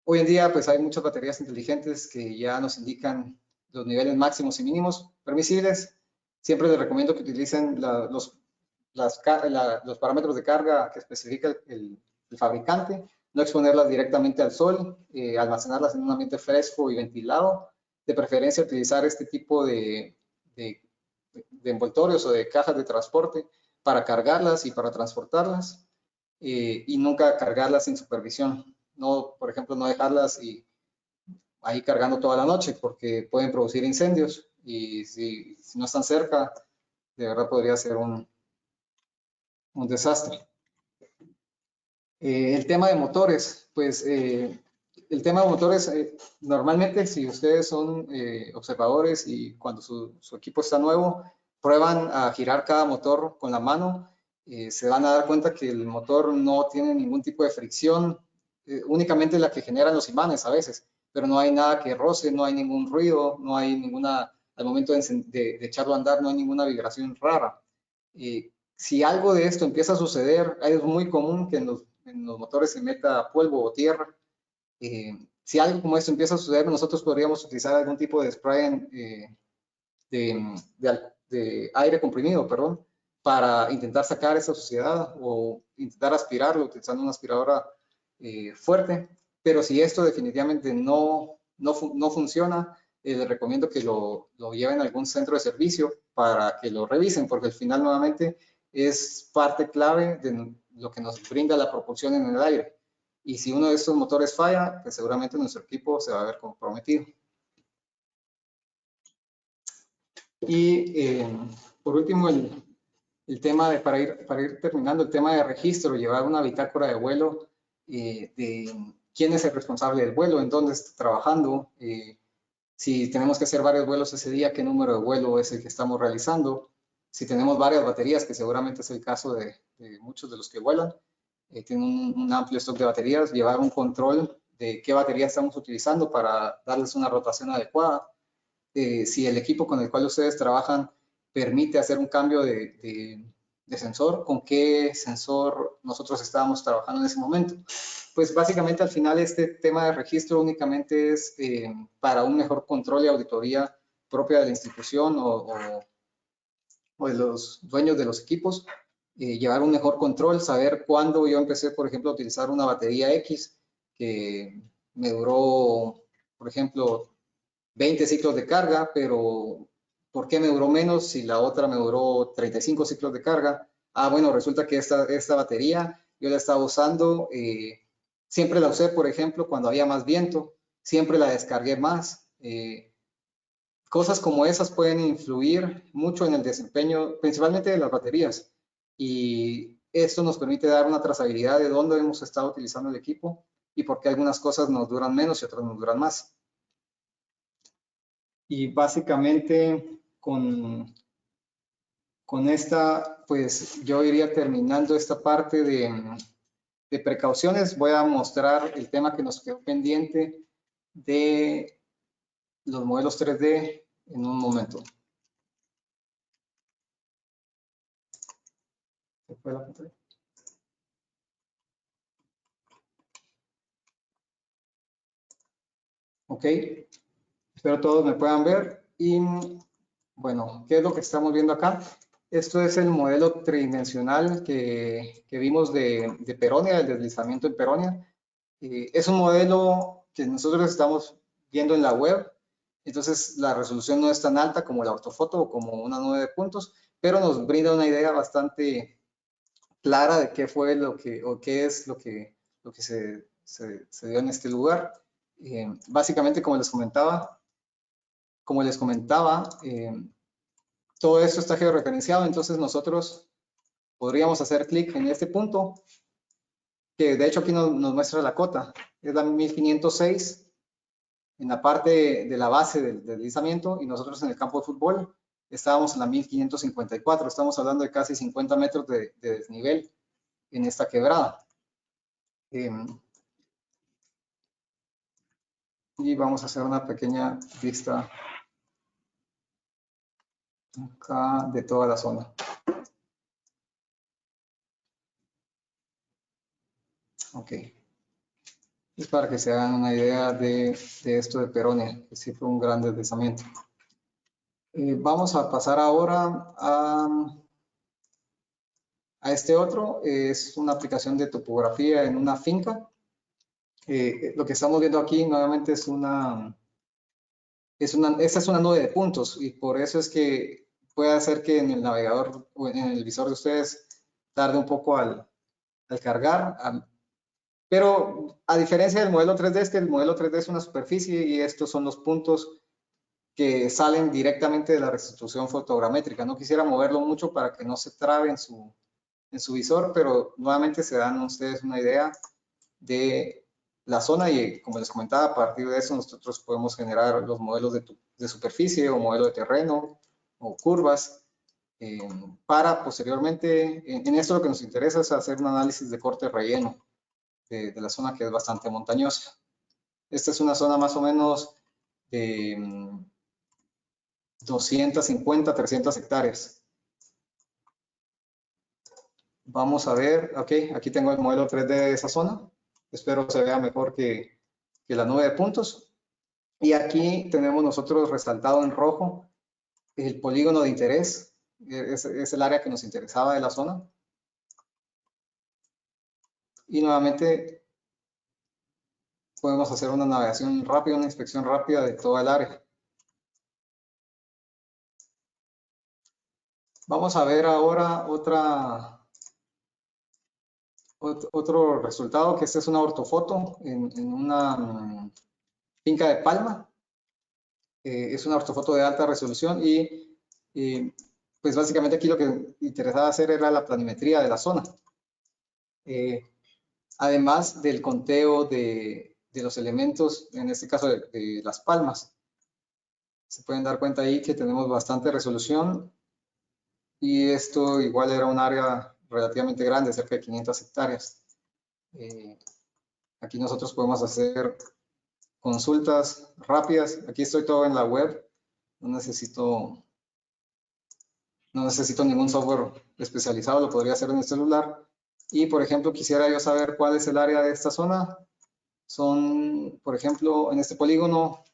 Hoy en día, pues hay muchas baterías inteligentes que ya nos indican los niveles máximos y mínimos permisibles. Siempre les recomiendo que utilicen los parámetros de carga que especifica el fabricante, no exponerlas directamente al sol, almacenarlas en un ambiente fresco y ventilado. De preferencia, utilizar este tipo de envoltorios o de cajas de transporte para cargarlas y para transportarlas, y nunca cargarlas sin supervisión. No, por ejemplo, no dejarlas ahí cargando toda la noche porque pueden producir incendios y si no están cerca, de verdad podría ser un desastre. El tema de motores, pues el tema de motores, normalmente si ustedes son observadores y cuando su equipo está nuevo, prueban a girar cada motor con la mano, se van a dar cuenta que el motor no tiene ningún tipo de fricción, únicamente la que generan los imanes a veces, pero no hay nada que roce, no hay ningún ruido, no hay ninguna, al momento de echarlo a andar, no hay ninguna vibración rara. Si algo de esto empieza a suceder, es muy común que en los motores se meta polvo o tierra. Si algo como esto empieza a suceder, nosotros podríamos utilizar algún tipo de spray de aire comprimido, perdón, para intentar sacar esa suciedad o intentar aspirarlo utilizando una aspiradora fuerte. Pero si esto definitivamente no funciona, les recomiendo que lo lleven a algún centro de servicio para que lo revisen, porque al final nuevamente es parte clave de lo que nos brinda la propulsión en el aire. Y si uno de estos motores falla, pues seguramente nuestro equipo se va a ver comprometido. Y por último, el tema de, para ir terminando, el tema de registro, llevar una bitácora de vuelo, de quién es el responsable del vuelo, en dónde está trabajando, si tenemos que hacer varios vuelos ese día, qué número de vuelo es el que estamos realizando, si tenemos varias baterías, que seguramente es el caso de muchos de los que vuelan, tienen un amplio stock de baterías, llevar un control de qué batería estamos utilizando para darles una rotación adecuada. Si el equipo con el cual ustedes trabajan permite hacer un cambio de sensor, con qué sensor nosotros estábamos trabajando en ese momento. Pues básicamente al final este tema de registro únicamente es para un mejor control y auditoría propia de la institución o de los dueños de los equipos, llevar un mejor control, saber cuándo yo empecé, por ejemplo, a utilizar una batería X que me duró, por ejemplo, 20 ciclos de carga, pero ¿por qué me duró menos si la otra me duró 35 ciclos de carga? Ah, bueno, resulta que esta batería yo la estaba usando, siempre la usé, por ejemplo, cuando había más viento, siempre la descargué más. Cosas como esas pueden influir mucho en el desempeño, principalmente de las baterías. Y esto nos permite dar una trazabilidad de dónde hemos estado utilizando el equipo y por qué algunas cosas nos duran menos y otras nos duran más. Y básicamente con esta, pues yo iría terminando esta parte de precauciones. Voy a mostrar el tema que nos quedó pendiente de los modelos 3D en un momento. ¿Se fue la pantalla? Ok, espero todos me puedan ver. Y bueno, ¿qué es lo que estamos viendo acá? Esto es el modelo tridimensional que vimos de Peronia, el deslizamiento en Peronia. Es un modelo que nosotros estamos viendo en la web, entonces la resolución no es tan alta como la ortofoto o como una nube de puntos, pero nos brinda una idea bastante clara de qué fue lo que, o qué es lo que se dio en este lugar. Básicamente, como les comentaba, todo esto está georreferenciado, entonces nosotros podríamos hacer clic en este punto, que de hecho aquí nos muestra la cota, es la 1506 en la parte de la base del deslizamiento, y nosotros en el campo de fútbol estábamos en la 1554, estamos hablando de casi 50 metros de desnivel en esta quebrada. Y vamos a hacer una pequeña vista acá de toda la zona. Ok. Es para que se hagan una idea de esto de Peronia, que sí fue un gran deslizamiento. Vamos a pasar ahora a este otro. Es una aplicación de topografía en una finca. Lo que estamos viendo aquí nuevamente esta es una nube de puntos, y por eso es que puede hacer que en el navegador o en el visor de ustedes tarde un poco al cargar. Pero a diferencia del modelo 3D, es que el modelo 3D es una superficie y estos son los puntos que salen directamente de la restitución fotogramétrica. No quisiera moverlo mucho para que no se trabe en su visor, pero nuevamente se dan ustedes una idea de la zona, y como les comentaba, a partir de eso nosotros podemos generar los modelos de superficie o modelo de terreno o curvas, para posteriormente, en esto lo que nos interesa es hacer un análisis de corte relleno de la zona, que es bastante montañosa. Esta es una zona más o menos de 250, 300 hectáreas. Vamos a ver, ok, aquí tengo el modelo 3D de esa zona. Espero se vea mejor que la nube de puntos. Y aquí tenemos nosotros resaltado en rojo el polígono de interés. Es el área que nos interesaba de la zona. Y nuevamente podemos hacer una navegación rápida, una inspección rápida de toda el área. Vamos a ver ahora otro resultado, que esta es una ortofoto en una finca de palma. Es una ortofoto de alta resolución y pues básicamente aquí lo que interesaba hacer era la planimetría de la zona. Además del conteo de los elementos, en este caso de las palmas. Se pueden dar cuenta ahí que tenemos bastante resolución, y esto igual era un área relativamente grande, cerca de 500 hectáreas. Aquí nosotros podemos hacer consultas rápidas. Aquí estoy todo en la web, no necesito ningún software especializado, lo podría hacer en el celular. Y por ejemplo, quisiera yo saber cuál es el área de esta zona. Son, por ejemplo, en este polígono,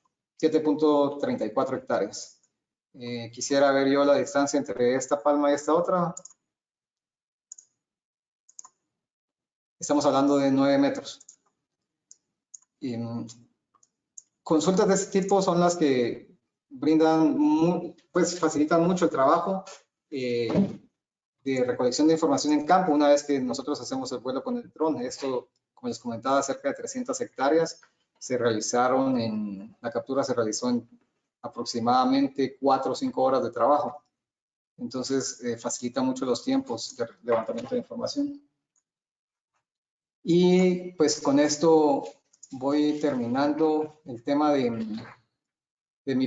7.34 hectáreas. Quisiera ver yo la distancia entre esta palma y esta otra. Estamos hablando de 9 metros. Y, consultas de este tipo son las que brindan, pues facilitan mucho el trabajo de recolección de información en campo una vez que nosotros hacemos el vuelo con el dron. Esto, como les comentaba, cerca de 300 hectáreas se realizaron la captura se realizó en aproximadamente 4 o 5 horas de trabajo. Entonces, facilita mucho los tiempos de levantamiento de información. Y pues con esto voy terminando el tema de mi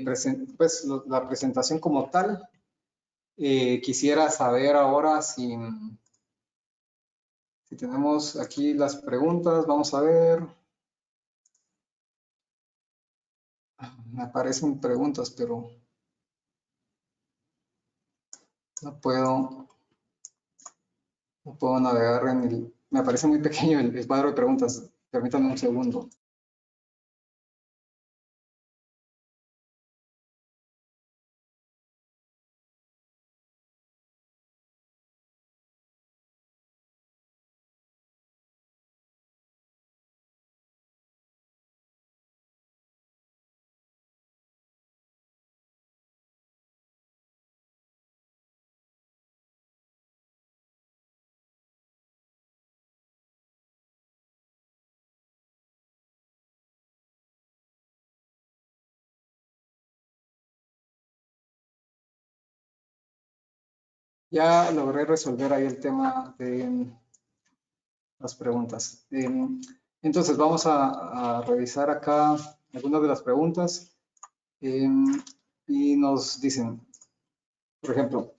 pues, la presentación como tal. Quisiera saber ahora si tenemos aquí las preguntas. Vamos a ver. Me aparecen preguntas, pero no puedo navegar me aparece muy pequeño el cuadro de preguntas. Permítanme un segundo. Ya logré resolver ahí el tema de las preguntas. Entonces, vamos a revisar acá algunas de las preguntas. Y nos dicen, por ejemplo,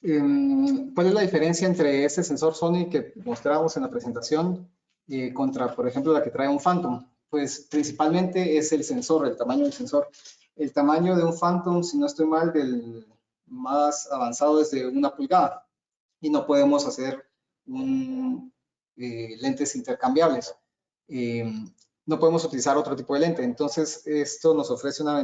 ¿cuál es la diferencia entre este sensor Sony que mostramos en la presentación contra, por ejemplo, la que trae un Phantom? Pues principalmente es el sensor, el tamaño del sensor. El tamaño de un Phantom, si no estoy mal, del más avanzado es de 1 pulgada y no podemos hacer lentes intercambiables. No podemos utilizar otro tipo de lente. Entonces, esto nos ofrece una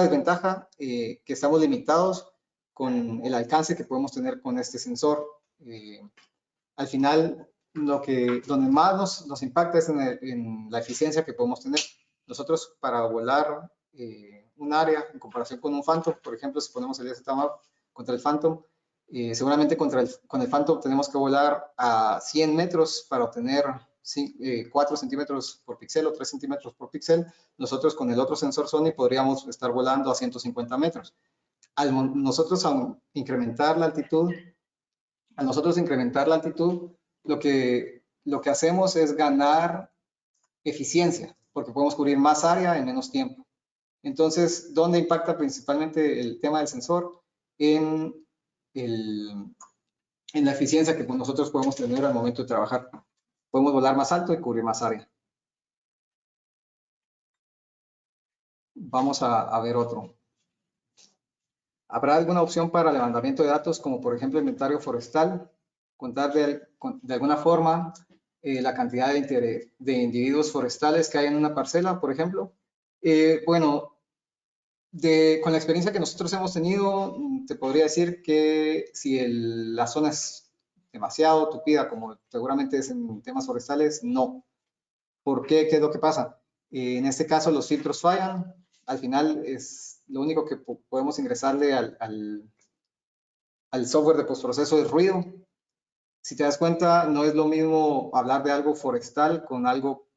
desventaja que estamos limitados con el alcance que podemos tener con este sensor. Al final, donde más nos impacta es en la eficiencia que podemos tener. Nosotros para volar un área en comparación con un Phantom, por ejemplo, si ponemos el ZMAP contra el Phantom, seguramente con el Phantom tenemos que volar a 100 metros para obtener 4 centímetros por píxel o 3 centímetros por píxel. Nosotros con el otro sensor Sony podríamos estar volando a 150 metros. Nosotros incrementar la altitud, lo que hacemos es ganar eficiencia, porque podemos cubrir más área en menos tiempo. Entonces, ¿dónde impacta principalmente el tema del sensor? En la eficiencia que nosotros podemos tener al momento de trabajar. Podemos volar más alto y cubrir más área. Vamos a ver otro. ¿Habrá alguna opción para levantamiento de datos, como por ejemplo inventario forestal? Contar de alguna forma la cantidad de individuos forestales que hay en una parcela, por ejemplo. Bueno, con la experiencia que nosotros hemos tenido, te podría decir que si la zona es demasiado tupida, como seguramente es en temas forestales, no. ¿Por qué? ¿Qué es lo que pasa? En este caso los filtros fallan. Al final es lo único que podemos ingresarle al software de postproceso es ruido. Si te das cuenta, no es lo mismo hablar de algo forestal con algo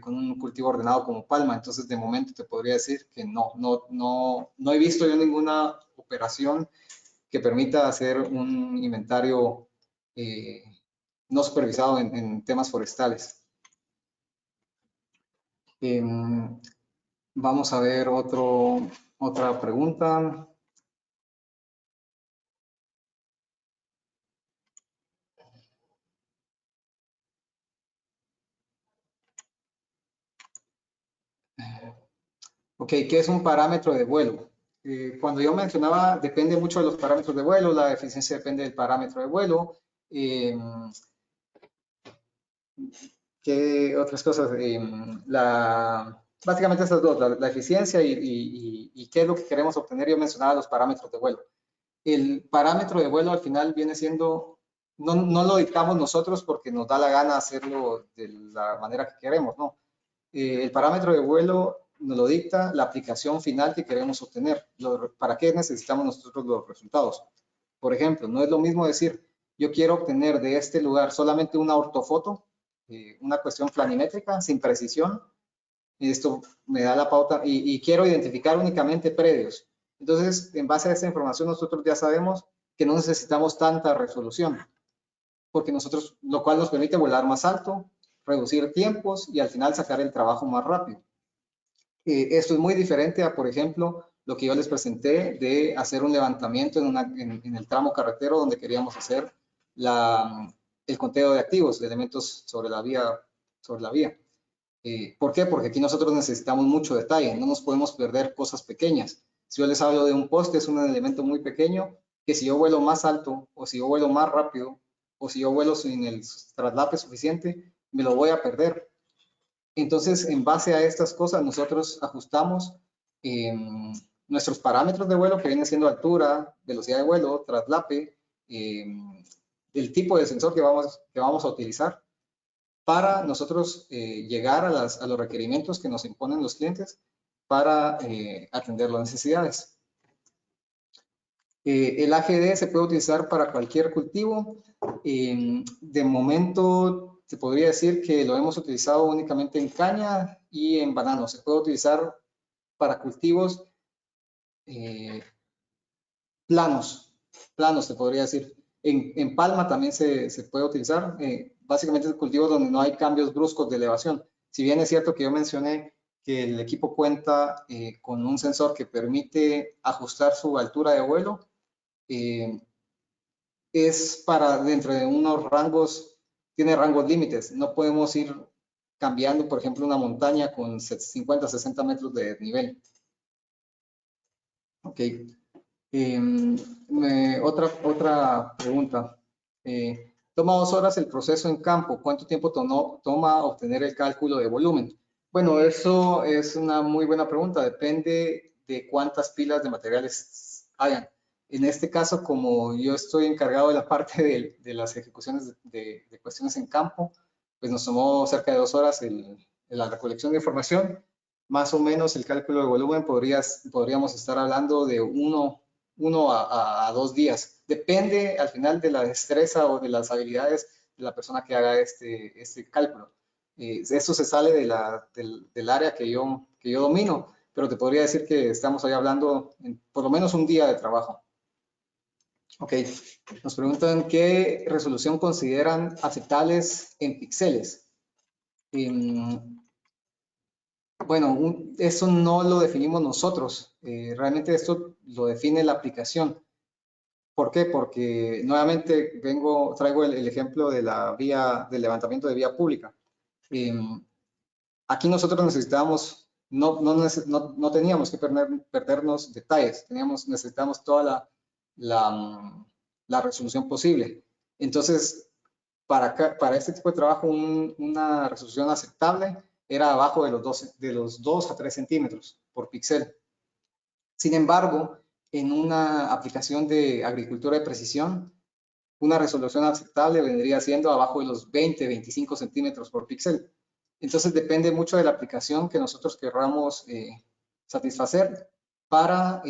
con un cultivo ordenado como palma. Entonces, de momento te podría decir que no he visto yo ninguna operación que permita hacer un inventario no supervisado en temas forestales. Vamos a ver otra pregunta. Ok, ¿qué es un parámetro de vuelo? Cuando yo mencionaba, depende mucho de los parámetros de vuelo, la eficiencia depende del parámetro de vuelo. ¿Qué otras cosas? Básicamente estas dos, la eficiencia y qué es lo que queremos obtener. Yo mencionaba los parámetros de vuelo. El parámetro de vuelo al final viene siendo, no lo dictamos nosotros porque nos da la gana hacerlo de la manera que queremos, ¿no? El parámetro de vuelo nos lo dicta la aplicación final que queremos obtener. ¿Para qué necesitamos nosotros los resultados? Por ejemplo, no es lo mismo decir, yo quiero obtener de este lugar solamente una ortofoto, una cuestión planimétrica sin precisión. Esto me da la pauta y quiero identificar únicamente predios. Entonces, en base a esta información, nosotros ya sabemos que no necesitamos tanta resolución, porque lo cual nos permite volar más alto, reducir tiempos y al final sacar el trabajo más rápido. Esto es muy diferente a, por ejemplo, lo que yo les presenté de hacer un levantamiento en el tramo carretero donde queríamos hacer el conteo de activos, de elementos sobre la vía. ¿Por qué? Porque aquí nosotros necesitamos mucho detalle, no nos podemos perder cosas pequeñas. Si yo les hablo de un poste, es un elemento muy pequeño que si yo vuelo más alto o si yo vuelo más rápido o si yo vuelo sin el traslape suficiente, me lo voy a perder. Entonces, en base a estas cosas, nosotros ajustamos nuestros parámetros de vuelo, que viene siendo altura, velocidad de vuelo, traslape, el tipo de sensor que vamos a utilizar para nosotros llegar a los requerimientos que nos imponen los clientes para atender las necesidades. El AGD se puede utilizar para cualquier cultivo. De momento, te podría decir que lo hemos utilizado únicamente en caña y en banano. Se puede utilizar para cultivos planos. planos, te podría decir. En palma también se puede utilizar, básicamente el cultivo donde no hay cambios bruscos de elevación. Si bien es cierto que yo mencioné que el equipo cuenta con un sensor que permite ajustar su altura de vuelo, es para dentro de unos rangos, tiene rangos límites. No podemos ir cambiando, por ejemplo, una montaña con 50, 60 metros de nivel. Ok. Otra pregunta. Toma 2 horas el proceso en campo. ¿Cuánto tiempo toma obtener el cálculo de volumen? Bueno, eso es una muy buena pregunta. Depende de cuántas pilas de materiales hayan. En este caso, como yo estoy encargado de la parte de las ejecuciones de cuestiones en campo, pues nos tomó cerca de 2 horas la recolección de información. Más o menos el cálculo de volumen podríamos estar hablando de 1 a 2 días. Depende al final de la destreza o de las habilidades de la persona que haga este cálculo. Eso se sale del área que yo domino, pero te podría decir que estamos ahí hablando por lo menos un día de trabajo. Ok, nos preguntan qué resolución consideran aceptables en píxeles. Bueno, eso no lo definimos nosotros. Realmente esto lo define la aplicación. ¿Por qué? Porque nuevamente traigo el ejemplo de del levantamiento de vía pública. Aquí nosotros necesitábamos, no teníamos que perdernos detalles, necesitamos toda la resolución posible. Entonces, para este tipo de trabajo, una resolución aceptable era abajo de los 2 a 3 centímetros por píxel. Sin embargo, en una aplicación de agricultura de precisión, una resolución aceptable vendría siendo abajo de los 20, 25 centímetros por píxel. Entonces depende mucho de la aplicación que nosotros querramos satisfacer para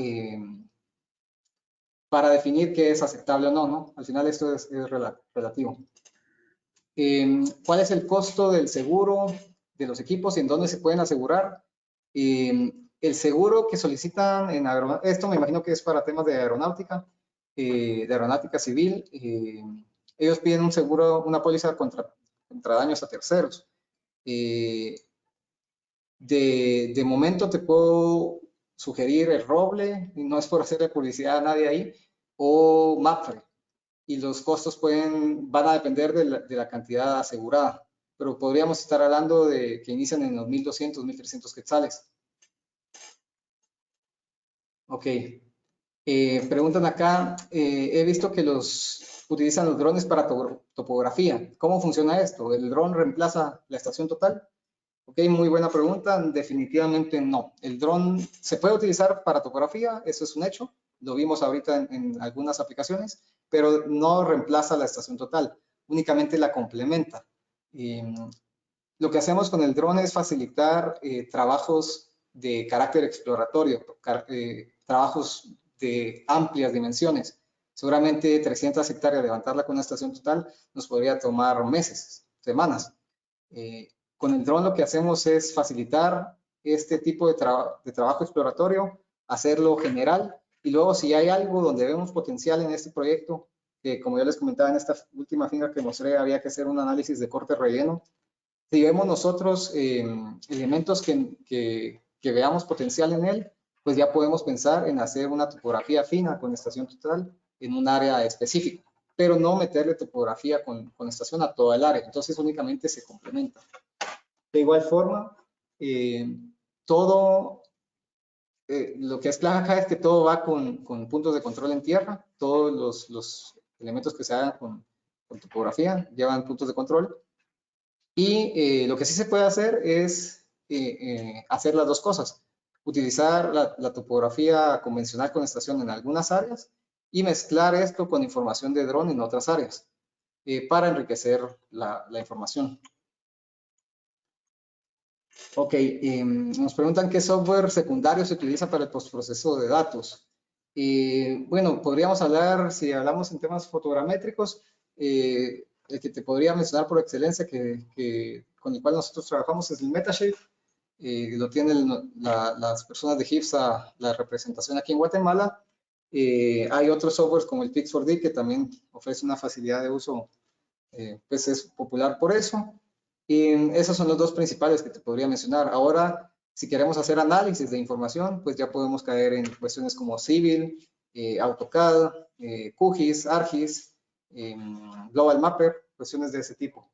definir qué es aceptable o no, ¿no? Al final esto es relativo. ¿Cuál es el costo del seguro de los equipos y en dónde se pueden asegurar? El seguro que solicitan en aeronáutica, esto me imagino que es para temas de aeronáutica civil. Ellos piden un seguro, una póliza contra daños a terceros. De momento te puedo sugerir el Roble, y no es por hacerle publicidad a nadie ahí, o Mapfre. Y los costos van a depender de la cantidad asegurada, pero podríamos estar hablando de que inician en los 1.200, 1.300 quetzales. Ok. Preguntan acá, he visto que utilizan los drones para topografía. ¿Cómo funciona esto? ¿El dron reemplaza la estación total? Ok, muy buena pregunta. Definitivamente no. El dron se puede utilizar para topografía, eso es un hecho. Lo vimos ahorita en algunas aplicaciones, pero no reemplaza la estación total, únicamente la complementa. Lo que hacemos con el dron es facilitar trabajos de carácter exploratorio, trabajos de amplias dimensiones. Seguramente 300 hectáreas, levantarla con una estación total nos podría tomar meses, semanas. Con el dron lo que hacemos es facilitar este tipo de trabajo exploratorio, hacerlo general, y luego si hay algo donde vemos potencial en este proyecto, que como yo les comentaba en esta última finca que mostré, había que hacer un análisis de corte relleno. Si vemos nosotros elementos que veamos potencial en él, pues ya podemos pensar en hacer una topografía fina con estación total en un área específica, pero no meterle topografía con estación a toda el área. Entonces únicamente se complementa. De igual forma, todo lo que es clave acá es que todo va con puntos de control en tierra. Todos los elementos que se hagan con topografía llevan puntos de control. Y lo que sí se puede hacer es hacer las dos cosas. Utilizar la topografía convencional con estación en algunas áreas y mezclar esto con información de dron en otras áreas para enriquecer la información. Ok, nos preguntan qué software secundario se utiliza para el postproceso de datos. Bueno, podríamos hablar, si hablamos en temas fotogramétricos, el que te podría mencionar por excelencia con el cual nosotros trabajamos es el Metashape. Lo tienen las personas de HIPSA, la representación aquí en Guatemala. Hay otros softwares como el Pix4D que también ofrece una facilidad de uso, pues es popular por eso. Y esos son los dos principales que te podría mencionar. Ahora, si queremos hacer análisis de información, pues ya podemos caer en cuestiones como Civil, AutoCAD, QGIS, ArcGIS, Global Mapper, cuestiones de ese tipo.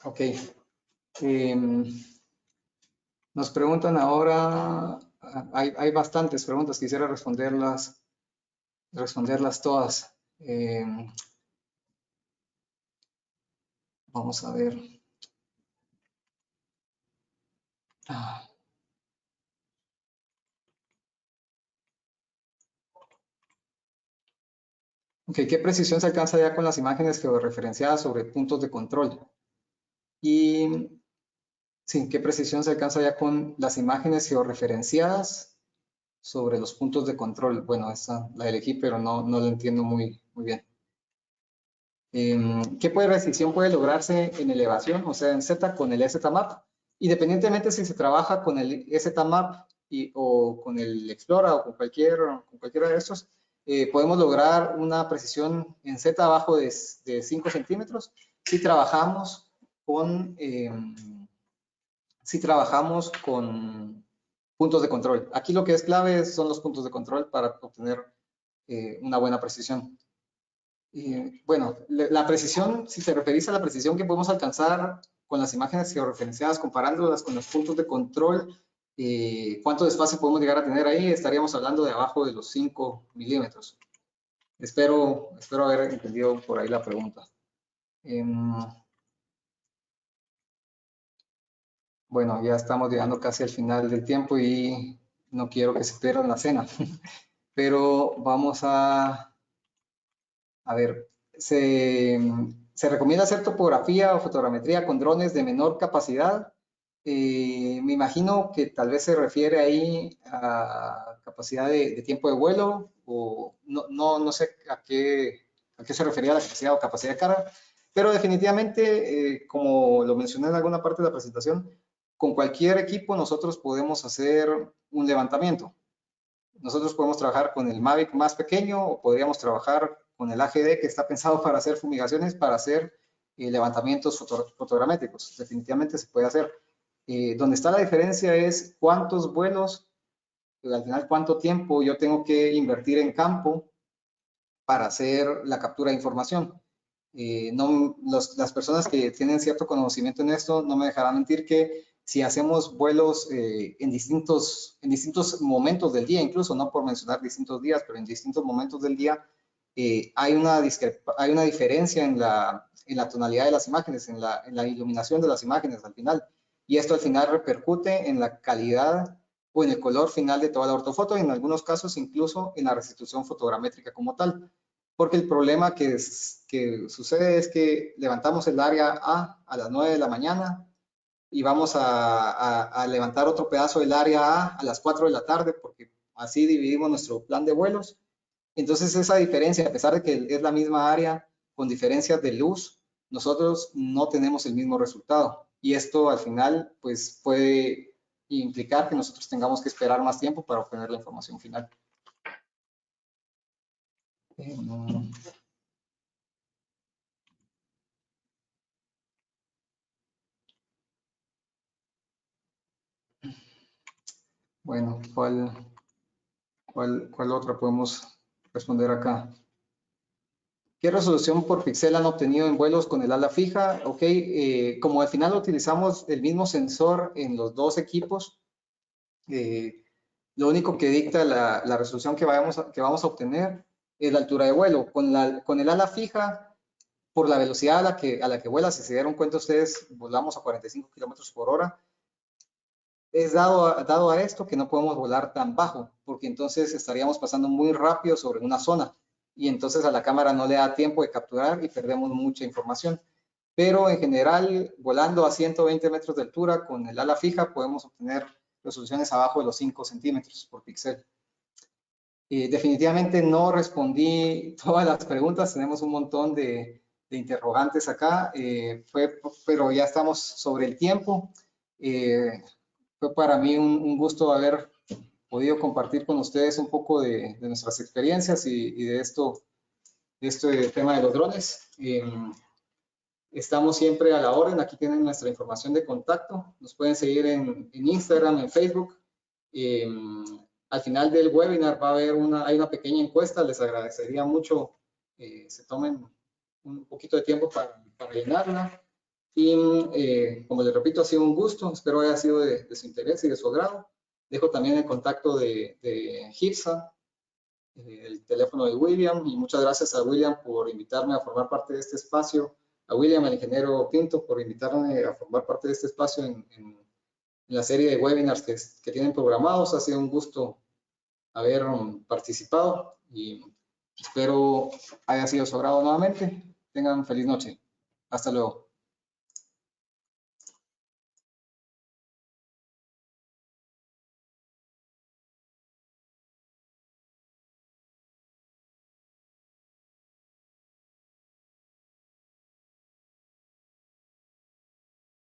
Ok. Nos preguntan ahora, hay bastantes preguntas, quisiera responderlas todas. Vamos a ver. Ok, ¿qué precisión se alcanza ya con las imágenes georreferenciadas sobre puntos de control? Y sí, ¿qué precisión se alcanza ya con las imágenes georreferenciadas sobre los puntos de control? Bueno, esta la elegí, pero no la entiendo muy bien. ¿Qué precisión puede lograrse en elevación, o sea, en Z con el ZMAP? Independientemente si se trabaja con el ZMAP o con el Explora o con cualquiera de estos, podemos lograr una precisión en Z abajo de 5 centímetros si trabajamos con puntos de control. Aquí lo que es clave son los puntos de control para obtener una buena precisión. Bueno, la precisión, si te referís a la precisión que podemos alcanzar con las imágenes georreferenciadas, comparándolas con los puntos de control, ¿cuánto desfase podemos llegar a tener ahí? Estaríamos hablando de abajo de los 5 milímetros. Espero haber entendido por ahí la pregunta. Bueno, ya estamos llegando casi al final del tiempo y no quiero que se pierdan la cena. Pero vamos a ver, se recomienda hacer topografía o fotogrametría con drones de menor capacidad. Me imagino que tal vez se refiere ahí a capacidad de tiempo de vuelo o no sé a qué se refería la capacidad o capacidad de carga, pero definitivamente, como lo mencioné en alguna parte de la presentación, con cualquier equipo nosotros podemos hacer un levantamiento. Nosotros podemos trabajar con el Mavic más pequeño o podríamos trabajar con el AGD que está pensado para hacer fumigaciones, para hacer levantamientos fotogramétricos. Definitivamente se puede hacer. Donde está la diferencia es cuántos vuelos, al final cuánto tiempo yo tengo que invertir en campo para hacer la captura de información. Las personas que tienen cierto conocimiento en esto no me dejarán mentir que si hacemos vuelos en distintos momentos del día, incluso no por mencionar distintos días, pero en distintos momentos del día, hay una diferencia en la tonalidad de las imágenes, en la iluminación de las imágenes al final. Y esto al final repercute en la calidad o en el color final de toda la ortofoto y en algunos casos incluso en la restitución fotogramétrica como tal. Porque el problema que sucede es que levantamos el área A las 9 de la mañana y vamos a levantar otro pedazo del área A las 4 de la tarde, porque así dividimos nuestro plan de vuelos. Entonces esa diferencia, a pesar de que es la misma área, con diferencias de luz, nosotros no tenemos el mismo resultado. Y esto al final pues puede implicar que nosotros tengamos que esperar más tiempo para obtener la información final. Bueno, ¿cuál otra podemos responder acá? ¿Qué resolución por píxel han obtenido en vuelos con el ala fija? Ok, como al final utilizamos el mismo sensor en los dos equipos, lo único que dicta la resolución que vamos a obtener es la altura de vuelo. Con el ala fija, por la velocidad a la que vuela, si se dieron cuenta ustedes, volamos a 45 kilómetros por hora. Es dado a esto que no podemos volar tan bajo, porque entonces estaríamos pasando muy rápido sobre una zona y entonces a la cámara no le da tiempo de capturar y perdemos mucha información. Pero en general, volando a 120 metros de altura con el ala fija, podemos obtener resoluciones abajo de los 5 centímetros por píxel. Definitivamente no respondí todas las preguntas, tenemos un montón de interrogantes acá, pero ya estamos sobre el tiempo. Fue para mí un gusto haber podido compartir con ustedes un poco de nuestras experiencias y de este tema de los drones. Estamos siempre a la orden. Aquí tienen nuestra información de contacto. Nos pueden seguir en Instagram, en Facebook. Al final del webinar va a haber hay una pequeña encuesta. Les agradecería mucho se tomen un poquito de tiempo para llenarla. Y como les repito, ha sido un gusto. Espero haya sido de su interés y de su agrado. Dejo también el contacto de HIPSA, el teléfono de William, y muchas gracias a William por invitarme a formar parte de este espacio, a William, al ingeniero Pinto, por invitarme a formar parte de este espacio en la serie de webinars que tienen programados. Ha sido un gusto haber participado y espero haya sido de su agrado nuevamente. Tengan feliz noche. Hasta luego.